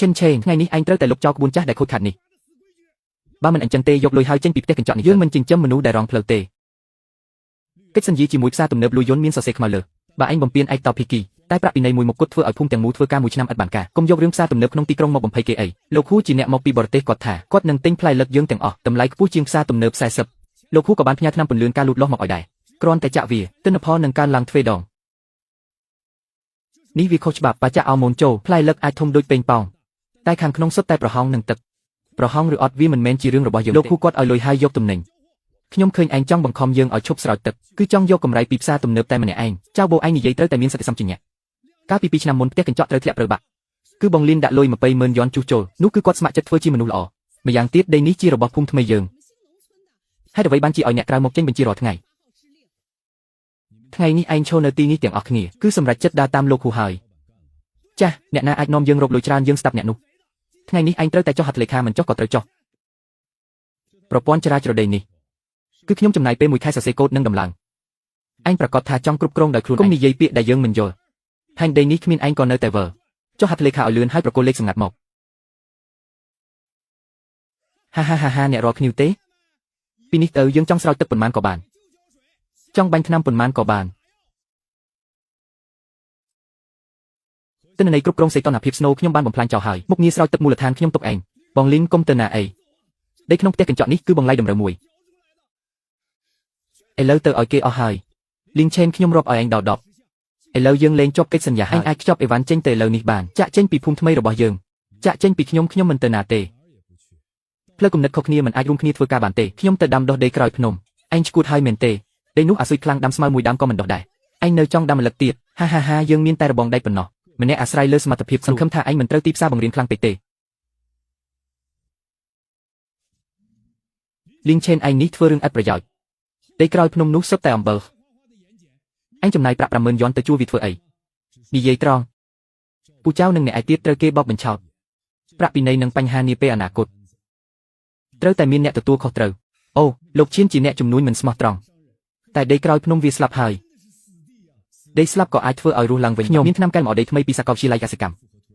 Chen Chen ngày ní anh tới tại lục cho buôn chắc đại khôi khát ní. Ba mình anh chân tê dọc lùi hai trên bịp tê cần chọn dương mình chỉnh châm mình nú đại rong phèo tê. Cách sân dí chỉ mũi xa tụm nợp lùi vốn miên sờ sệt mà lờ. Bà anh bầm piên ai tàu piki. Tai prap pinay mùi một cốt thưa ở phung tiền mũ thưa ca mùi năm ắt bản cả. Công dọc riêng xa tụm nợp nông ti krong một bầm pay kê ấy. Lục hú chỉ nẹt một pi bờ tê cọt thả. Cọt nâng tinh play lật dương tiền ọ. Tầm lái phú chiêng xa tụm nợp sai sập. Lục hú có bán nhát năm phần lươn ca lụt lo mọc ỏi đài. Kron tại chạ vỉa. Tên nợ nâng ca lang thuê đòn. Ní vì coach bạp bà chạ ao môn châu. Play lật ai thông đôi pênh pòng. Tai khang knong sấp tai pro hong nâng tật. Pro hong rửa ọt vì mình men chỉ riêng rồi bao giờ. Lục hú cọt ở lùi hai dọc tụm nền. Nhôm khơi anh trong bằng com dương ở chụp sợi tật. Cứ trong vô cầm rai pip xa tụm nợp tai mình anh. Trao bộ anh như vậy tới tại miên sạch xong chừng nhẹ. Các pipi năm môn tiếc cần chọn tới thiệp rồi bạc. Cứ bong liên đã lôi mà pay mơn giòn chu trồ. Nú cứ quát smart chất phơi chi mình nụ lọ. Mà giang tiết đây ní chi rồi bọc phun thay dường. Hai đứa vậy ban chi ở nhẹ cài một trên bên chi rồi ngày. Ngày ní anh cho nợ ti ní tiếng ọt nghỉ. Cứ sầm rạch chất đa tam lô khu hời. Cha, nhẹ na ai nom dương rộp lôi tràn dương stap nhẹ nụ. Ngày ní anh tới tại cho hạt lệ kha mình cho cọt tới cho. Propon chara rồi đây ní. Cứ nhôm chầm này pe mùi khai sờ xe cốt nâng đầm lặng. Anh bạc cọt thà trong cướp krong đại khuôn. Công ní dây pịa đại dương mình rồi. Thành đây ní khmin anh còn nơi tại vợ. Cho hạt lệ kha ở lươn hai pro lệ sừng ngặt mộc. Ha nè rồi nhiều tế. Pinit ở dương trong sau tập bẩn man của bạn. Trong bánh năm bẩn man của bạn. Tên này cướp krong sẽ toàn hạp hiệp snow nhôm ban bẩm plan chào hỏi. Một nghi sau tập mù lật than nhôm tộc ảnh. Bong linh công tên ấy. Đây không tiếc cần chọn ní cứ bong lay đầm rờ mùi. Lỡ tờ ở kia ở hời. Linh chen nhôm rộp ở anh đỏ đọp. Lỡ dương lên chọc cái sân nhà anh ai chọc Evan trên tờ lỡ nít bàn. Chạ trên bị phun thmây rồi bỏ dương. Chạ trên bị nhôm mình tờ nà tề. Plơ cùng nật khóc nia mình ai rung khnia thưa ca bản tề. Nhôm tờ đam đo đây còi phnom. Anh chụt hai mền tề. Đây nút à suy clang đam smile mùi đam con mình đọt đại. Anh nơi trong đam lật tiệt. Ha dương miên tay rồi bong đây phần nọ. Mình nè Asrai lơ mà tập hiệp sân khâm tha anh mình trơ tiếp xa bằng riêng clang tề. Linh chen anh nít thưa rương ắtប្រយោជន៍. Đây còi phnom nút sấp tay bờ. Anh chồng này prap mơn giòn tới chua vịt phở ấy. Đi dây tròn. Pu cháu nâng nè ai tiết trơ kê bọc bình chọt. Prap pinay nâng panh hani pe ana cột. Trơ tại miên nẹ từ tua khó trơ. Ô, lục chiên chỉ nẹ chùm núi mình smart tròn. Tại đây còi phnom vi slap hơi. Đây slap có ai thưa ở ru lăng với nhau. Miên năm cái mỏ đây thmây pisa cọc chi lai cả cảm.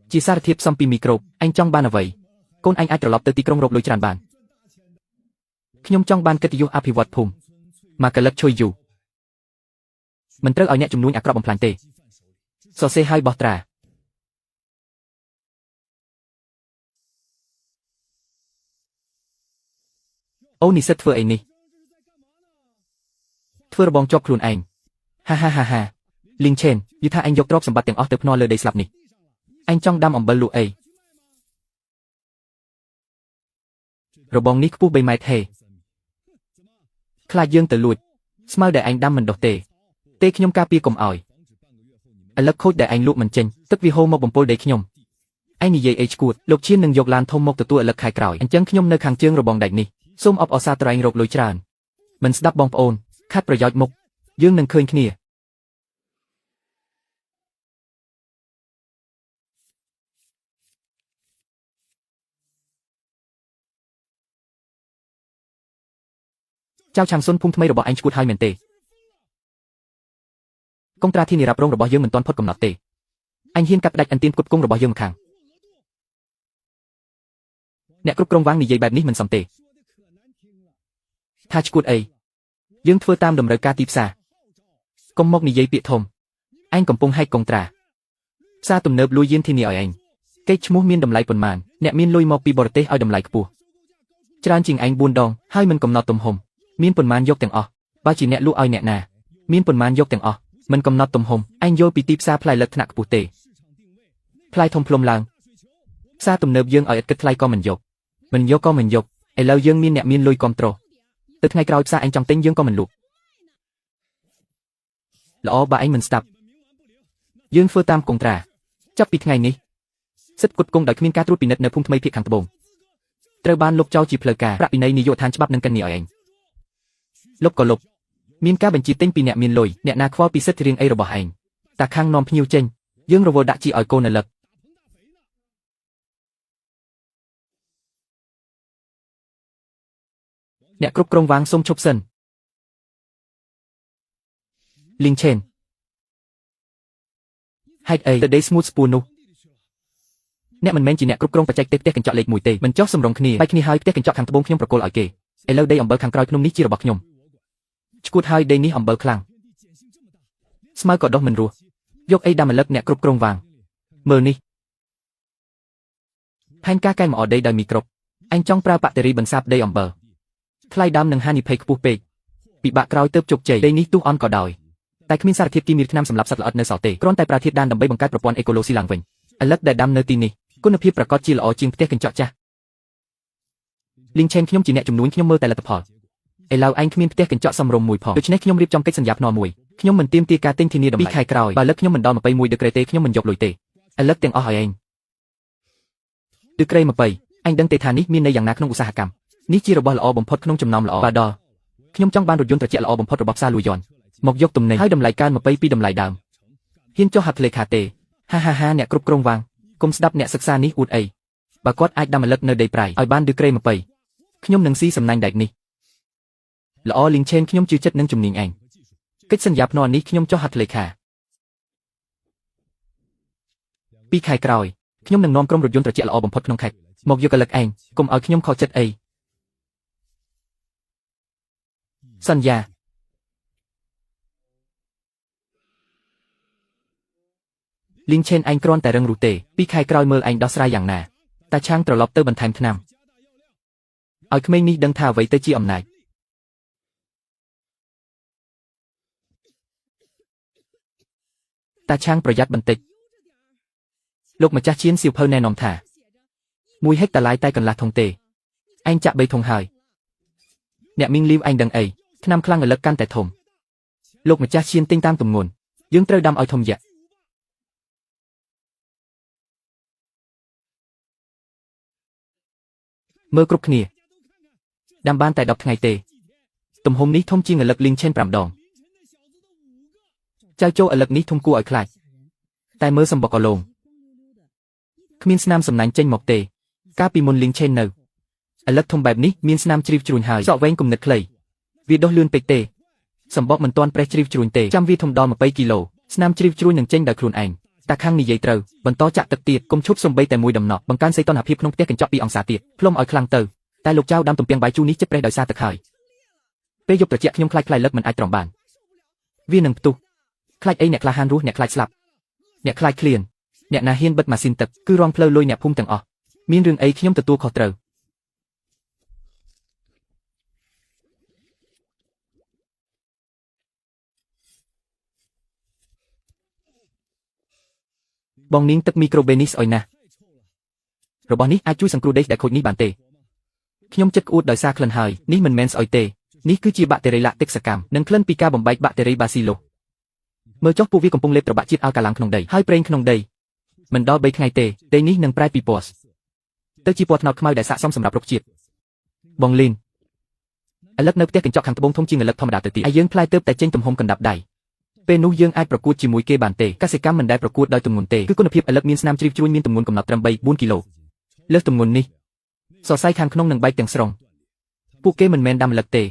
Chỉ xa thiệp xong pi micro, anh trong ban ở vậy. Con anh ai trở lọp tới tí krong rộp lôi tràn bàn. Nhôm trong ban kết yu api vật phùm. Mà cả lật trôi dù. Mình trơ ở nhẹ chùm núi ạc rọ bằng plan tê. So xe hai bọt trà. Ô nì sất thưa ấy nì. Thưa bong chọc luôn anh. Ha. Linh chen, như tha anh dọc drop sầm bát tiếng ớt tập no lơ đầy slap nì. Anh trong đam ẩm bờ lụ ấy. Rồi bong nick pu bay mai thề. Kla dương tự lụt. Smile để anh đam mình đọt tê. Tê nhôm ca pia cùng ỏi. Anh lắc khôi để anh lụt mình chênh, tức vì hô một bồng pol để nhôm. Anh như vậy age cuột, lục chiên nâng dọc lan thông một từ tua lật khai còi. Anh chân nhôm nơi khang chương rồi bong đạch nì. Xôm ọp ở xa tờ anh rộp lôi tràn. Mình đắp bong ôn, khátប្រយោជន៍ mục. Dương nâng khơi khnia. Chào chàng xuân phung thmây rồi bỏ anh chụt hai mền tề. Công tra thi nì rạp rong rồi bỏ dương mình toàn phốt cầm nọt tề. Anh hiên cặp đạch anh tiên cột cung rồi bỏ dương khang. Nè cúp krong vang nì dây bẹp ní mình sầm tề. Tha chụt ấy. Dương thưa tam đầm rơi ca tiếp xa. Công mốc nì dây bịa thồm. Anh cầm pung hay công tra. Xa tùm nợp lui yên thi nì ở anh. Cây chmú miên đầm lại bồn màn. Nè miên lui mọc pi bò tê ở đầm lại kpua. Tràn trình anh buôn đong, hai mình cầm nọt tùm hồm. Miên bồn màn dốc tiếng ọ. Ba chỉ nè lũ oi nè nà. Miên bồn màn dốc tiếng ọ. Mình cầm nọt tùm hồm. Anh vô pi tiếp xa plai lật nạc bù tê. Plai thông plom lang. Xa tùm nợp dương ở ít kết plai con mình dốc. Mình vô con mình dốc. Ai lâu dương miên nè miên lui control. Từ ngày cào xa anh trong tính dương con mình lụt. Lõ bà anh mình stop. Dương phơ tam cùng trà. Chấp bịt ngày ní. Xích cột cung đợi miên cá trút pinnet nợ phung thmây phiệt hàng tập bồn. Trời ban lục cho chỉ plơ cả. Rạp pinay ni dụ than chấp nâng cân nì ở anh. Lục có lục. Miên cá bệnh chỉ tính pi nẹ miên lùi. Nẹ na khoa pi xích riêng ấy rồi bỏ hành. Ta khang nom nhiều chênh. Dương rồi vô đã chỉ ở cô nợ lật. Nẹ cúp krong vang xông chốc sân. Linh chen. Hãy ấy tới đây smooth spoon nu. អ្នកមិនមែនជាអ្នកគ្រប់គ្រងបច្ចេកទេសផ្ទះកញ្ចក់លេខ1ទេមិនចុះសម្រុងគ្នាបែកគ្នាហើយផ្ទះកញ្ចក់ខាងត្បូងខ្ញុំប្រគល់ឲ្យគេឥឡូវដីអំបិលខាងក្រោយភ្នំនេះជារបស់ខ្ញុំឈួតហើយដីនេះអំបិលខ្លាំងស្មៅក៏ដុះមិនរស់យកអីដាំម្លឹកអ្នកគ្រប់គ្រងវាងមើលនេះផែនការកែលម្អដីដោយមីក្រូបអញចង់ប្រើបាក់តេរីបន្សាបដីអំបិលថ្លៃដើមនិងហានិភ័យខ្ពស់ពេកពិបាកក្រោយទៅជោគជ័យដីនេះទុះអន់ក៏ដោយតែគ្មានសារធាតុគីមីថ្នាំសម្លាប់សត្វល្អិតនៅសល់ទេគ្រាន់តែប្រើធាតុដានដើម្បីបង្កើតប្រព័ន្ធអេកូឡូស៊ីឡើងវិញឥឡូវដែលដាំនៅទីនេះគុណភាពប្រកបជាល្អជាងផ្ទះកញ្ចក់ចាស់លីងឆេនខ្ញុំជាអ្នកជំនួញខ្ញុំមើលតែលទ្ធផលឥឡូវឯងគ្មានផ្ទះកញ្ចក់សមរម្យមួយផងដូច្នេះខ្ញុំរៀបចំកិច្ចសន្យាភ្នាល់មួយខ្ញុំមិនទាមទារការទិញធានាតម្លៃ2ខែក្រោយបើលឹកខ្ញុំមិនដល់21ដឺក្រេទេខ្ញុំមិនយកលុយទេឥឡូវទាំងអស់ឲ្យឯងដឺក្រេ20អញដឹងទេថានេះមានន័យយ៉ាងណាក្នុងឧស្សាហកម្មនេះជារបស់ល្អបំផុតក្នុងចំណោមល្អបាទដល់ខ្ញុំចង់បានរថយន្តត្រជាក់ល្អបំផុតរបស់ផ្សារលួយយន់មកយកទំនិញហើយតម្លៃកើន20ពីតម្លៃដើមហ៊ានចុះហត្ថលេខាទេហាអ្នកគ្រប់គ្រងវាងគុំស្ដាប់អ្នកសិក្សានេះអួតអីបើគាត់អាចដាំម្លឹកនៅដីប្រៃឲ្យបានដឺក្រេ20ខ្ញុំនឹងស៊ីសំណាញ់ដែកនេះល្អលីងឆេនខ្ញុំជឿចិត្តនឹងជំនាញឯងកិច្ចសន្យាភ្នាល់នេះខ្ញុំចុះហត្ថលេខា2ខែក្រោយខ្ញុំនឹងនាំក្រុមរថយន្តត្រជាក់ល្អបំផុតក្នុងខេត្តមកយកកលឹកឯងកុំឲ្យខ្ញុំខកចិត្តអីសន្យាលីងឆេនឯងគ្រាន់តែរឹងរូសទេ2ខែក្រោយមើលឯងដោះស្រាយយ៉ាងណាតាឆាងត្រឡប់ទៅបន្ថែមថ្នាំឲ្យក្មេងនេះដឹងថាអ្វីទៅជាអំណាចតាឆាងប្រយ័ត្នបន្តិចលោកម្ចាស់ឈៀនសៀវភៅណែនាំថា1ហិកតាឡាយតែកន្លះធុងទេឯងចាក់3ធុងហើយអ្នកមីងលីវឯងដឹងអីថ្នាំខ្លាំងរលឹកកាន់តែធំលោកម្ចាស់ឈៀនទិញតាមទម្ងន់យើងត្រូវដាំឲ្យធំយ៉ាក់មើលគ្រប់គ្នាដាំបានតែ10ថ្ងៃទេទំហំនេះធំជាងរលឹកលីងឆេន5ដងចៅចូលរលឹកនេះធំគួរឲ្យខ្លាចតែមើលសម្បុកអលោងគ្មានស្នាមសំណាញ់ចេញមកទេកាលពីមុនលីងឆេននៅរលឹកធំបែបនេះមានស្នាមជ្រីវជ្រួញហើយសក់វែងគំនិតខ្លីវាដុះលឿនពេកទេសម្បុកមិនទាន់ប្រេះជ្រីវជ្រួញទេចាំវាធំដល់20គីឡូស្នាមជ្រីវជ្រួញនឹងចេញដោយខ្លួនឯងតាខាងនិយាយត្រូវបន្តចាក់ទឹកទៀតកុំឈប់សំបីតែមួយដំណក់បង្កើនសីតុណ្ហភាពក្នុងផ្ទះកញ្ចក់2អង្សាទៀតផ្លុំឲ្យខ្លាំងទៅតែលោកចៅដាំទំពាំងបាយជូរនេះចិត្តប្រេះដោយសារទឹកហើយពេលយកត្រជាក់ខ្ញុំខ្លាចផ្លែលឹកមិនអាចទ្រាំបានវានឹងផ្ទុះខ្លាចអីអ្នកក្លាហានរស់អ្នកខ្លាចស្លាប់អ្នកខ្លាចឃ្លានអ្នកណាហ៊ានបិទម៉ាស៊ីនទឹកគឺរងផ្លូវលុយអ្នកភូមិទាំងអស់មានរឿងអីខ្ញុំទទួលខុសត្រូវបងនាងទឹកមីក្រូបេនីស្អុយណាស់របស់នេះអាចជួយសង្គ្រោះដេកដែលខូចនេះបានទេខ្ញុំចិត្តក្អួតដោយសារក្លិនហើយនេះមិនមែនស្អុយទេនេះគឺជាបាក់តេរីឡាក់ទិកសកម្មនិងក្លិនពីការបំបែកបាក់តេរីបាស៊ីឡូសមើលចុះពួកវាកំពុងលេបត្របាក់ជាតិអាល់កាឡាំងក្នុងដីហើយប្រេងក្នុងដីមិនដល់3ថ្ងៃទេដីនេះនឹងប្រែពីពណ៌ទៅជាពណ៌ត្នោតខ្មៅដែលស័ក្តិសមសម្រាប់រុក្ខជាតិបងលីនឥឡូវនៅផ្ទះកញ្ចក់ខាងត្បូងធំជាងឥឡូវធម្មតាទៅទៀតហើយយើងផ្លែទៅតែចេញទំហំកណ្ដាប់ដៃពេលនោះយើងអាចប្រកួតជាមួយគេបានទេកសិកម្មមិនដែលប្រកួតដោយទម្ងន់ទេគឺគុណភាពឥឡូវមានស្នាមជ្រីវជ្រួញមានទម្ងន់កំណត់ត្រឹម3-4គីឡូលើសទម្ងន់នេះសរសៃខាងក្នុងនឹងបែកទាំងស្រុងពួកគេមិនមែនដាំម្លឹកទេ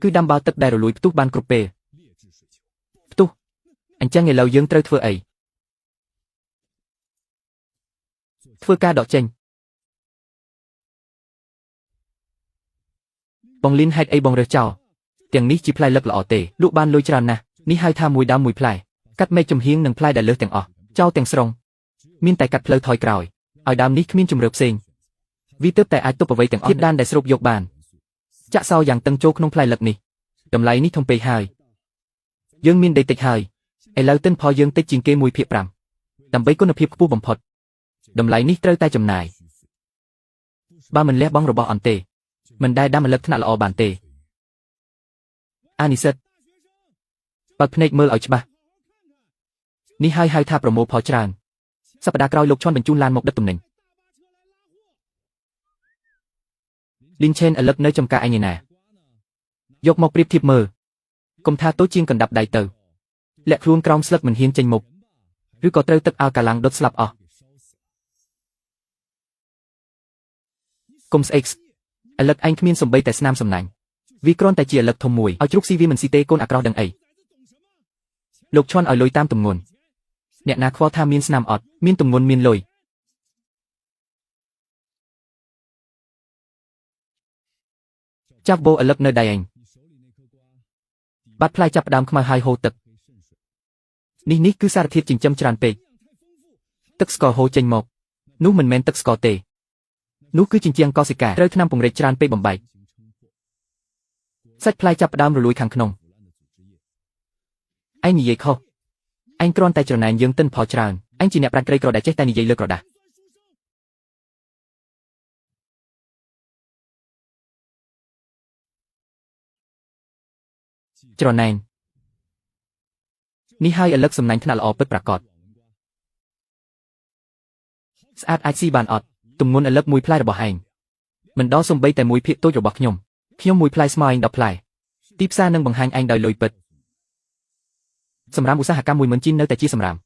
គឺដាំបាល់ទឹកដែលរលួយផ្ទុះបានគ្រប់ពេលផ្ទុះអញ្ចឹងឥឡូវយើងត្រូវធ្វើអីធ្វើការដកចេញបងលីនហេតុអីបងរើសចោលទាំងនេះជាផ្លែលឹកល្អទេលក់បានលុយច្រើនណាស់នេះហៅថាមួយដើមមួយផ្លែកាត់មែកចំហៀងនិងផ្លែដែលលើសទាំងអស់ចោលទាំងស្រុងមានតែកាត់ផ្លូវថយក្រោយឲ្យដើមនេះគ្មានជំរឿផ្សេងវាទើបតែអាចទប់អ្វីទាំងអស់ធាតុដានដែលស្រូបយកបានចាក់សោយ៉ាងតឹងចូលក្នុងផ្លែលឹកនេះតម្លៃនេះធំពេកហើយយើងមានដីតិចហើយឥឡូវទិន្នផលយើងតិចជាងគេ1/5ដើម្បីគុណភាពខ្ពស់បំផុតតម្លៃនេះត្រូវតែចំណាយបើមិនលះបង់របស់អន់ទេមិនដែលដាំម្លឹកថ្នាក់ល្អបានទេអានិសិតបើកភ្នែកមើលឲ្យច្បាស់នេះហើយហៅថាប្រមូលផលច្រើនសប្តាហ៍ក្រោយលោកឈុនបញ្ជូនឡានមកដឹកទំនិញលីងឆេនឥឡូវនៅចំការអញឯណាយកមកប្រៀបធៀបមើលកុំថាតូចជាងកណ្ដាប់ដៃទៅលាក់ខ្លួនក្រោមស្លឹកមិនហ៊ានចេញមុខឬក៏ត្រូវទឹកអាល់កាឡាំងដុតស្លាប់អស់កុំស្អេកឥឡូវឯងគ្មានសំបីតែស្នាមសំណាញ់វាគ្រាន់តែជាឥឡូវធំមួយឲ្យជ្រូកស៊ីវាមិនស៊ីទេកូនអាក្រោះដឹងអីលោកឈុនឲ្យលុយតាមទម្ងន់អ្នកណាខ្វល់ថាមានស្នាមអត់មានទម្ងន់មានលុយ ចាប់បូឥឡឹកនៅដៃឯងបាត់ផ្លែចាប់ផ្ដើមខ្មៅហើយហូរទឹកនេះគឺសារធាតុចិញ្ចឹមច្រើនពេកទឹកស្ករហូរចេញមកនោះមិនមែនទឹកស្ករទេនោះគឺជញ្ជាំងកោសិកាត្រូវថ្នាំពង្រេកច្រើនពេកបំបែកសាច់ផ្លែចាប់ផ្ដើមរលួយខាងក្នុងឯងនិយាយខុសឯងគ្រាន់តែច្រណែនយើងទិនផលច្រើនឯងជាអ្នកប្រាជ្ញក្រីក្រដែលចេះតែនិយាយលើក្រដាសច្រណែននេះហើយឥឡឹកសំណាញ់ថ្នាក់ល្អពិតប្រាកដស្អាតអាចស៊ីបានអត់ទម្ងន់ឥឡឹកមួយផ្លែរបស់ឯងមិនដល់សំបីតែមួយភាគតូចរបស់ខ្ញុំមួយផ្លែស្មើឯង10ផ្លែទីផ្សារនឹងបង្ហាញឯងដោយលុយពិតសម្រាប់ឧស្សាហកម្ម10000ជីននៅតែជាសម្រាប់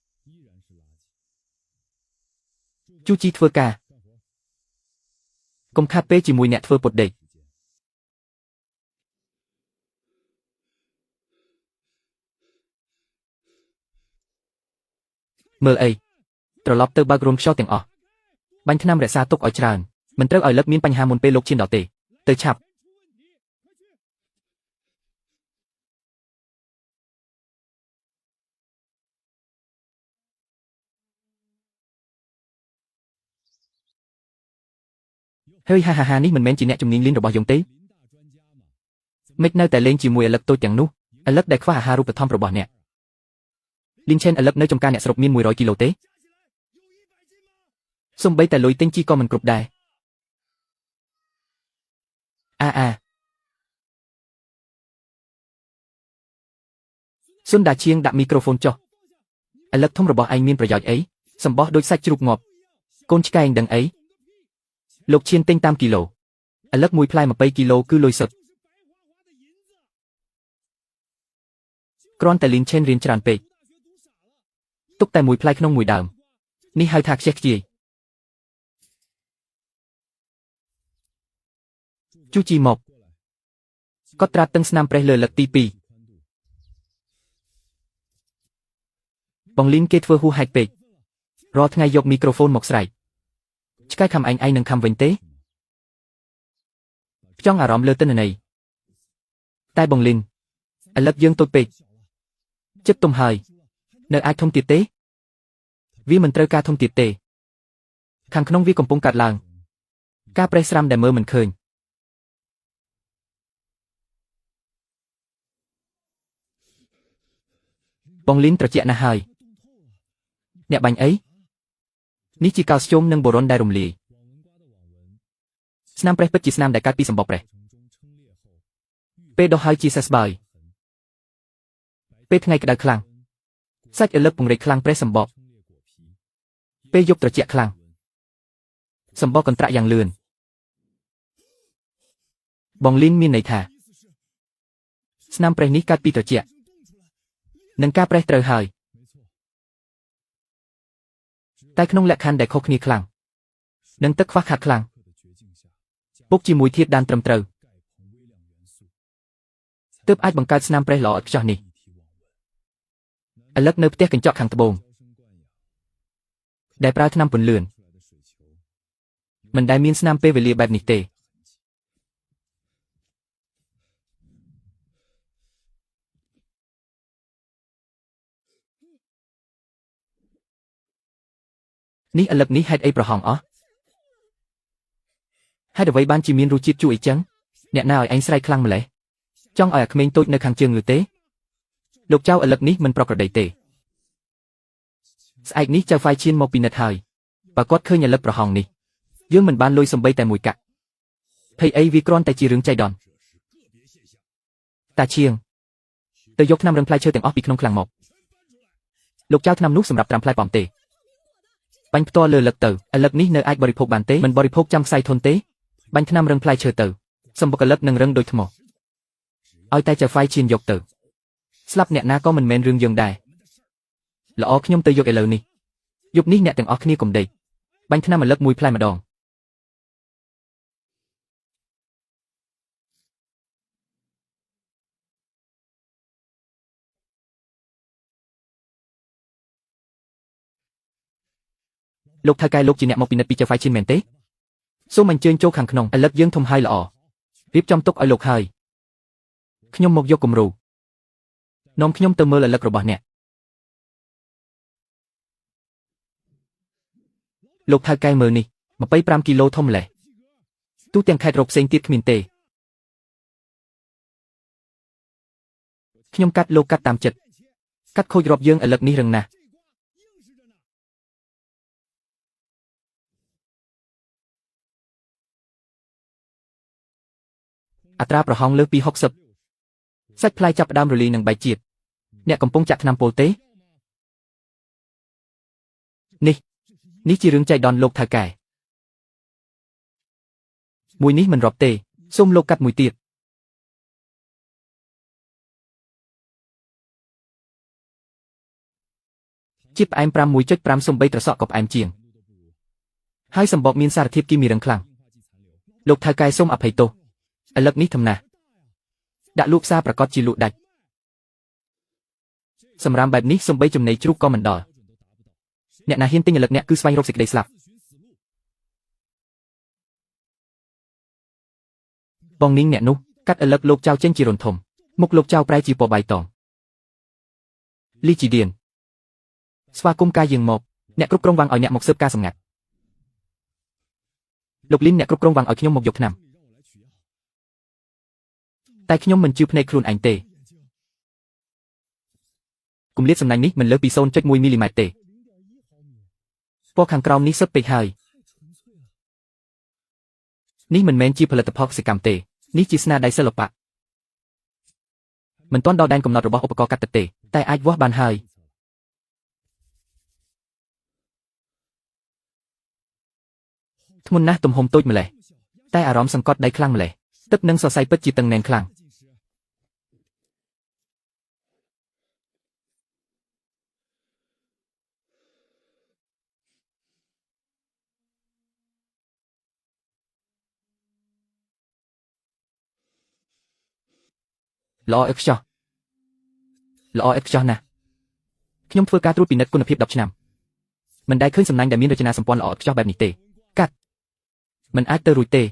ជូជីធ្វើការកុំខាត់ពេកជាមួយអ្នកធ្វើពុតដេកមើលអីត្រឡប់ទៅបើករួមខ្យល់ទាំងអស់បាញ់ថ្នាំរក្សាទុកឲ្យច្រើនមិនត្រូវឲ្យលឹកមានបញ្ហាមុនពេលលោកឈានដល់ទេទៅឆាប់ហើយហានេះមិនមែនជាអ្នកជំនាញលីនរបស់យើងទេមិននៅតែលេងជាមួយឥឡឹកតូចទាំងនោះឥឡឹកដែលខ្វះអាហារូបត្ថម្ភរបស់អ្នកលីនឆេនឥឡឹកនៅចំការអ្នកស្រុកមាន100គីឡូទេសំបីតែលុយទិញជីក៏មិនគ្រប់ដែរសុនដាឈៀងដាក់មីក្រូហ្វូនចុះឥឡឹកធំរបស់ឯងមានប្រយោជន៍អីសម្បោះដូចសាច់ជ្រូកងាប់កូនឆ្កែងដឹងអីលោកឈៀនទិញតាមគីឡូឥឡឹកមួយផ្លែ20គីឡូគឺលុយសុទ្ធគ្រាន់តែលីនឆេនរៀនច្រើនពេកទុកតែមួយផ្លែក្នុងមួយដើមនេះហៅថាខ្ជះខ្ជាយជូជីមកគាត់ត្រាតឹងស្នាមប្រេះលើលឹកទី2បងលីនគេធ្វើហួសហេតុពេករាល់ថ្ងៃយកមីក្រូហ្វូនមកស្រែកឆ្កែខំឯងនឹងខំវិញទេចង់អារម្មណ៍លើទិន្នន័យតែបងលីនឥឡឹកយើងតូចពេកចិត្តទុំហើយនៅអាចធំទៀតទេវាមិនត្រូវការធំទៀតទេខាងក្នុងវាកំពុងកាត់ឡើងការប្រេះស្រាំដែលមើលមិនឃើញបងលីនត្រជាក់ណាស់ហើយអ្នកបាញ់អីនេះជាកាល់ស្យូមនិងបូរុនដែលរំលាយស្នាមប្រេះពិតជាស្នាមដែលកើតពីសម្បកប្រេះពេលដុសហើយជាសះស្បើយពេលថ្ងៃក្តៅខ្លាំងសាច់ឥឡឹកពង្រេកខ្លាំងប្រេះសម្បកពេលយប់ត្រជាក់ខ្លាំងសម្បកកន្ត្រាក់យ៉ាងលឿនបងលីនមានន័យថាស្នាមប្រេះនេះកើតពីត្រជាក់និងការប្រេះត្រូវហើយតែក្នុងលក្ខខណ្ឌដែលខុសគ្នាខ្លាំងនិងទឹកខ្វះខាតខ្លាំងពុកជាមួយធាតុដានត្រឹមត្រូវទើបអាចបង្កើតស្នាមប្រេះល្អឥតខ្ចោះនេះឥឡឹកនៅផ្ទះកញ្ចក់ខាងត្បូងដែលប្រើថ្នាំពន្លឿនមិនដែលមានស្នាមពេលវេលាបែបនេះទេនេះឥឡឹកនេះហេតុអីប្រហោងអស់ហេតុអ្វីបានជាមានរសជាតិជូរអីចឹងអ្នកណាឲ្យឯងស្រែកខ្លាំងម្ល៉េះចង់ឲ្យអាក្មេងតូចនៅខាងជើងឬទេលោកចៅឥឡឹកនេះមិនប្រក្រតីទេស្អែកនេះចៅហ្វាយឈៀនមកពីនិតហើយបើគាត់ឃើញឥឡឹកប្រហោងនេះយើងមិនបានលុយសំបីតែមួយកាក់ភ័យអីវាគ្រាន់តែជារឿងចៃដន្យតាឈៀងទៅយកថ្នាំរឹងផ្លែឈើទាំងអស់ពីក្នុងឃ្លាំងមកលោកចៅថ្នាំនោះសម្រាប់ត្រាំផ្លែប៉ោមទេបាញ់ផ្ទាល់លើលឹកទៅឥឡឹកនេះនៅអាចបរិភោគបានទេមិនបរិភោគចាំខ្សែធនទេបាញ់ថ្នាំរឹងផ្លែឈើទៅសម្បុកលឹកនឹងរឹងដូចថ្មឲ្យតែចៅហ្វាយឈៀនយកទៅស្លាប់អ្នកណាក៏មិនមែនរឿងយើងដែរល្អខ្ញុំទៅយកឥឡូវនេះយប់នេះអ្នកទាំងអស់គ្នាកុំដេកបាញ់ថ្នាំលឹកមួយផ្លែម្ដងលោកថៅកែលោកជាអ្នកមកពិនិត្យពីចៅហ្វាយឈៀនមែនទេសូមអញ្ជើញចូលខាងក្នុងឥឡឹកយើងធំហើយល្អ រៀបចំទុកឲ្យលោកហើយខ្ញុំមកយកគំរូនាំខ្ញុំទៅមើលឪឡឹករបស់អ្នកលោកថៅកែមើលនេះ25គីឡូធំម្លេះទូទាំងខេត្តរកផ្សេងទៀតគ្មានទេខ្ញុំកាត់លោកកាត់តាមចិត្តកាត់ខូចរាប់យើងឪឡឹកនេះរឹងណាស់អត្រាប្រហោងលើសពី60សាច់ផ្លែចាប់ផ្ដើមរលាយនឹងបែកជាតិអ្នកកំពុងចាក់ថ្នាំពុលទេនេះជារឿងចៃដន្យលោកថៅកែមួយនេះមិនរាប់ទេសូមលោកកាត់មួយទៀតជាតិផ្អែម 5.5 សំបីត្រសក់ក៏ផ្អែមជាងហើយសម្បកមានសារធាតុគីមីរឹងខ្លាំងលោកថៅកែសូមអភ័យទោសឥឡូវនេះធំណាស់ដាក់លក់ផ្សារប្រកាសជាលក់ដាច់សម្រាប់បែបនេះសំបីចំណីជ្រូកក៏មិនដល់អ្នកណាហ៊ានទិញឥឡូវអ្នកគឺស្វែងរកសេចក្តីស្លាប់បងនាងអ្នកនោះកាត់ឥឡូវលោកចៅចេញជារន្ធធំមុខលោកចៅប្រែជាពណ៌បៃតងលីជីឌៀនស្វាគមន៍ការយាងមកអ្នកគ្រប់គ្រងវាំងឲ្យអ្នកមកស៊ើបការសម្ងាត់លោកលីនអ្នកគ្រប់គ្រងវាំងឲ្យខ្ញុំមកយកថ្នាំតែខ្ញុំមិនជឿភ្នែកខ្លួនឯងទេគម្លាតសំណាញ់នេះមិនលើសពី 0.1 មីលីម៉ែត្រទេពណ៌ខាងក្រោមនេះសុទ្ធពេកហើយនេះមិនមែនជាផលិតផលកសិកម្មទេនេះជាស្នាដៃសិល្បៈមិនទាន់ដល់ដែនកំណត់របស់ឧបករណ៍កាត់ទឹកទេតែអាចវាស់បានហើយធ្ងន់ណាស់ទំហំតូចម្លេះតែអារម្មណ៍សង្កត់ដៃខ្លាំងម្លេះទឹកនិងសរសៃពិតជាតឹងណែនខ្លាំងល្អឥតខ្ចោះណាស់ខ្ញុំធ្វើការត្រួតពិនិត្យគុណភាព10ឆ្នាំមិនដែលឃើញសំណាញ់ដែលមានរចនាសម្ព័ន្ធល្អឥតខ្ចោះបែបនេះទេកាត់មិនអាចទៅរួចទេ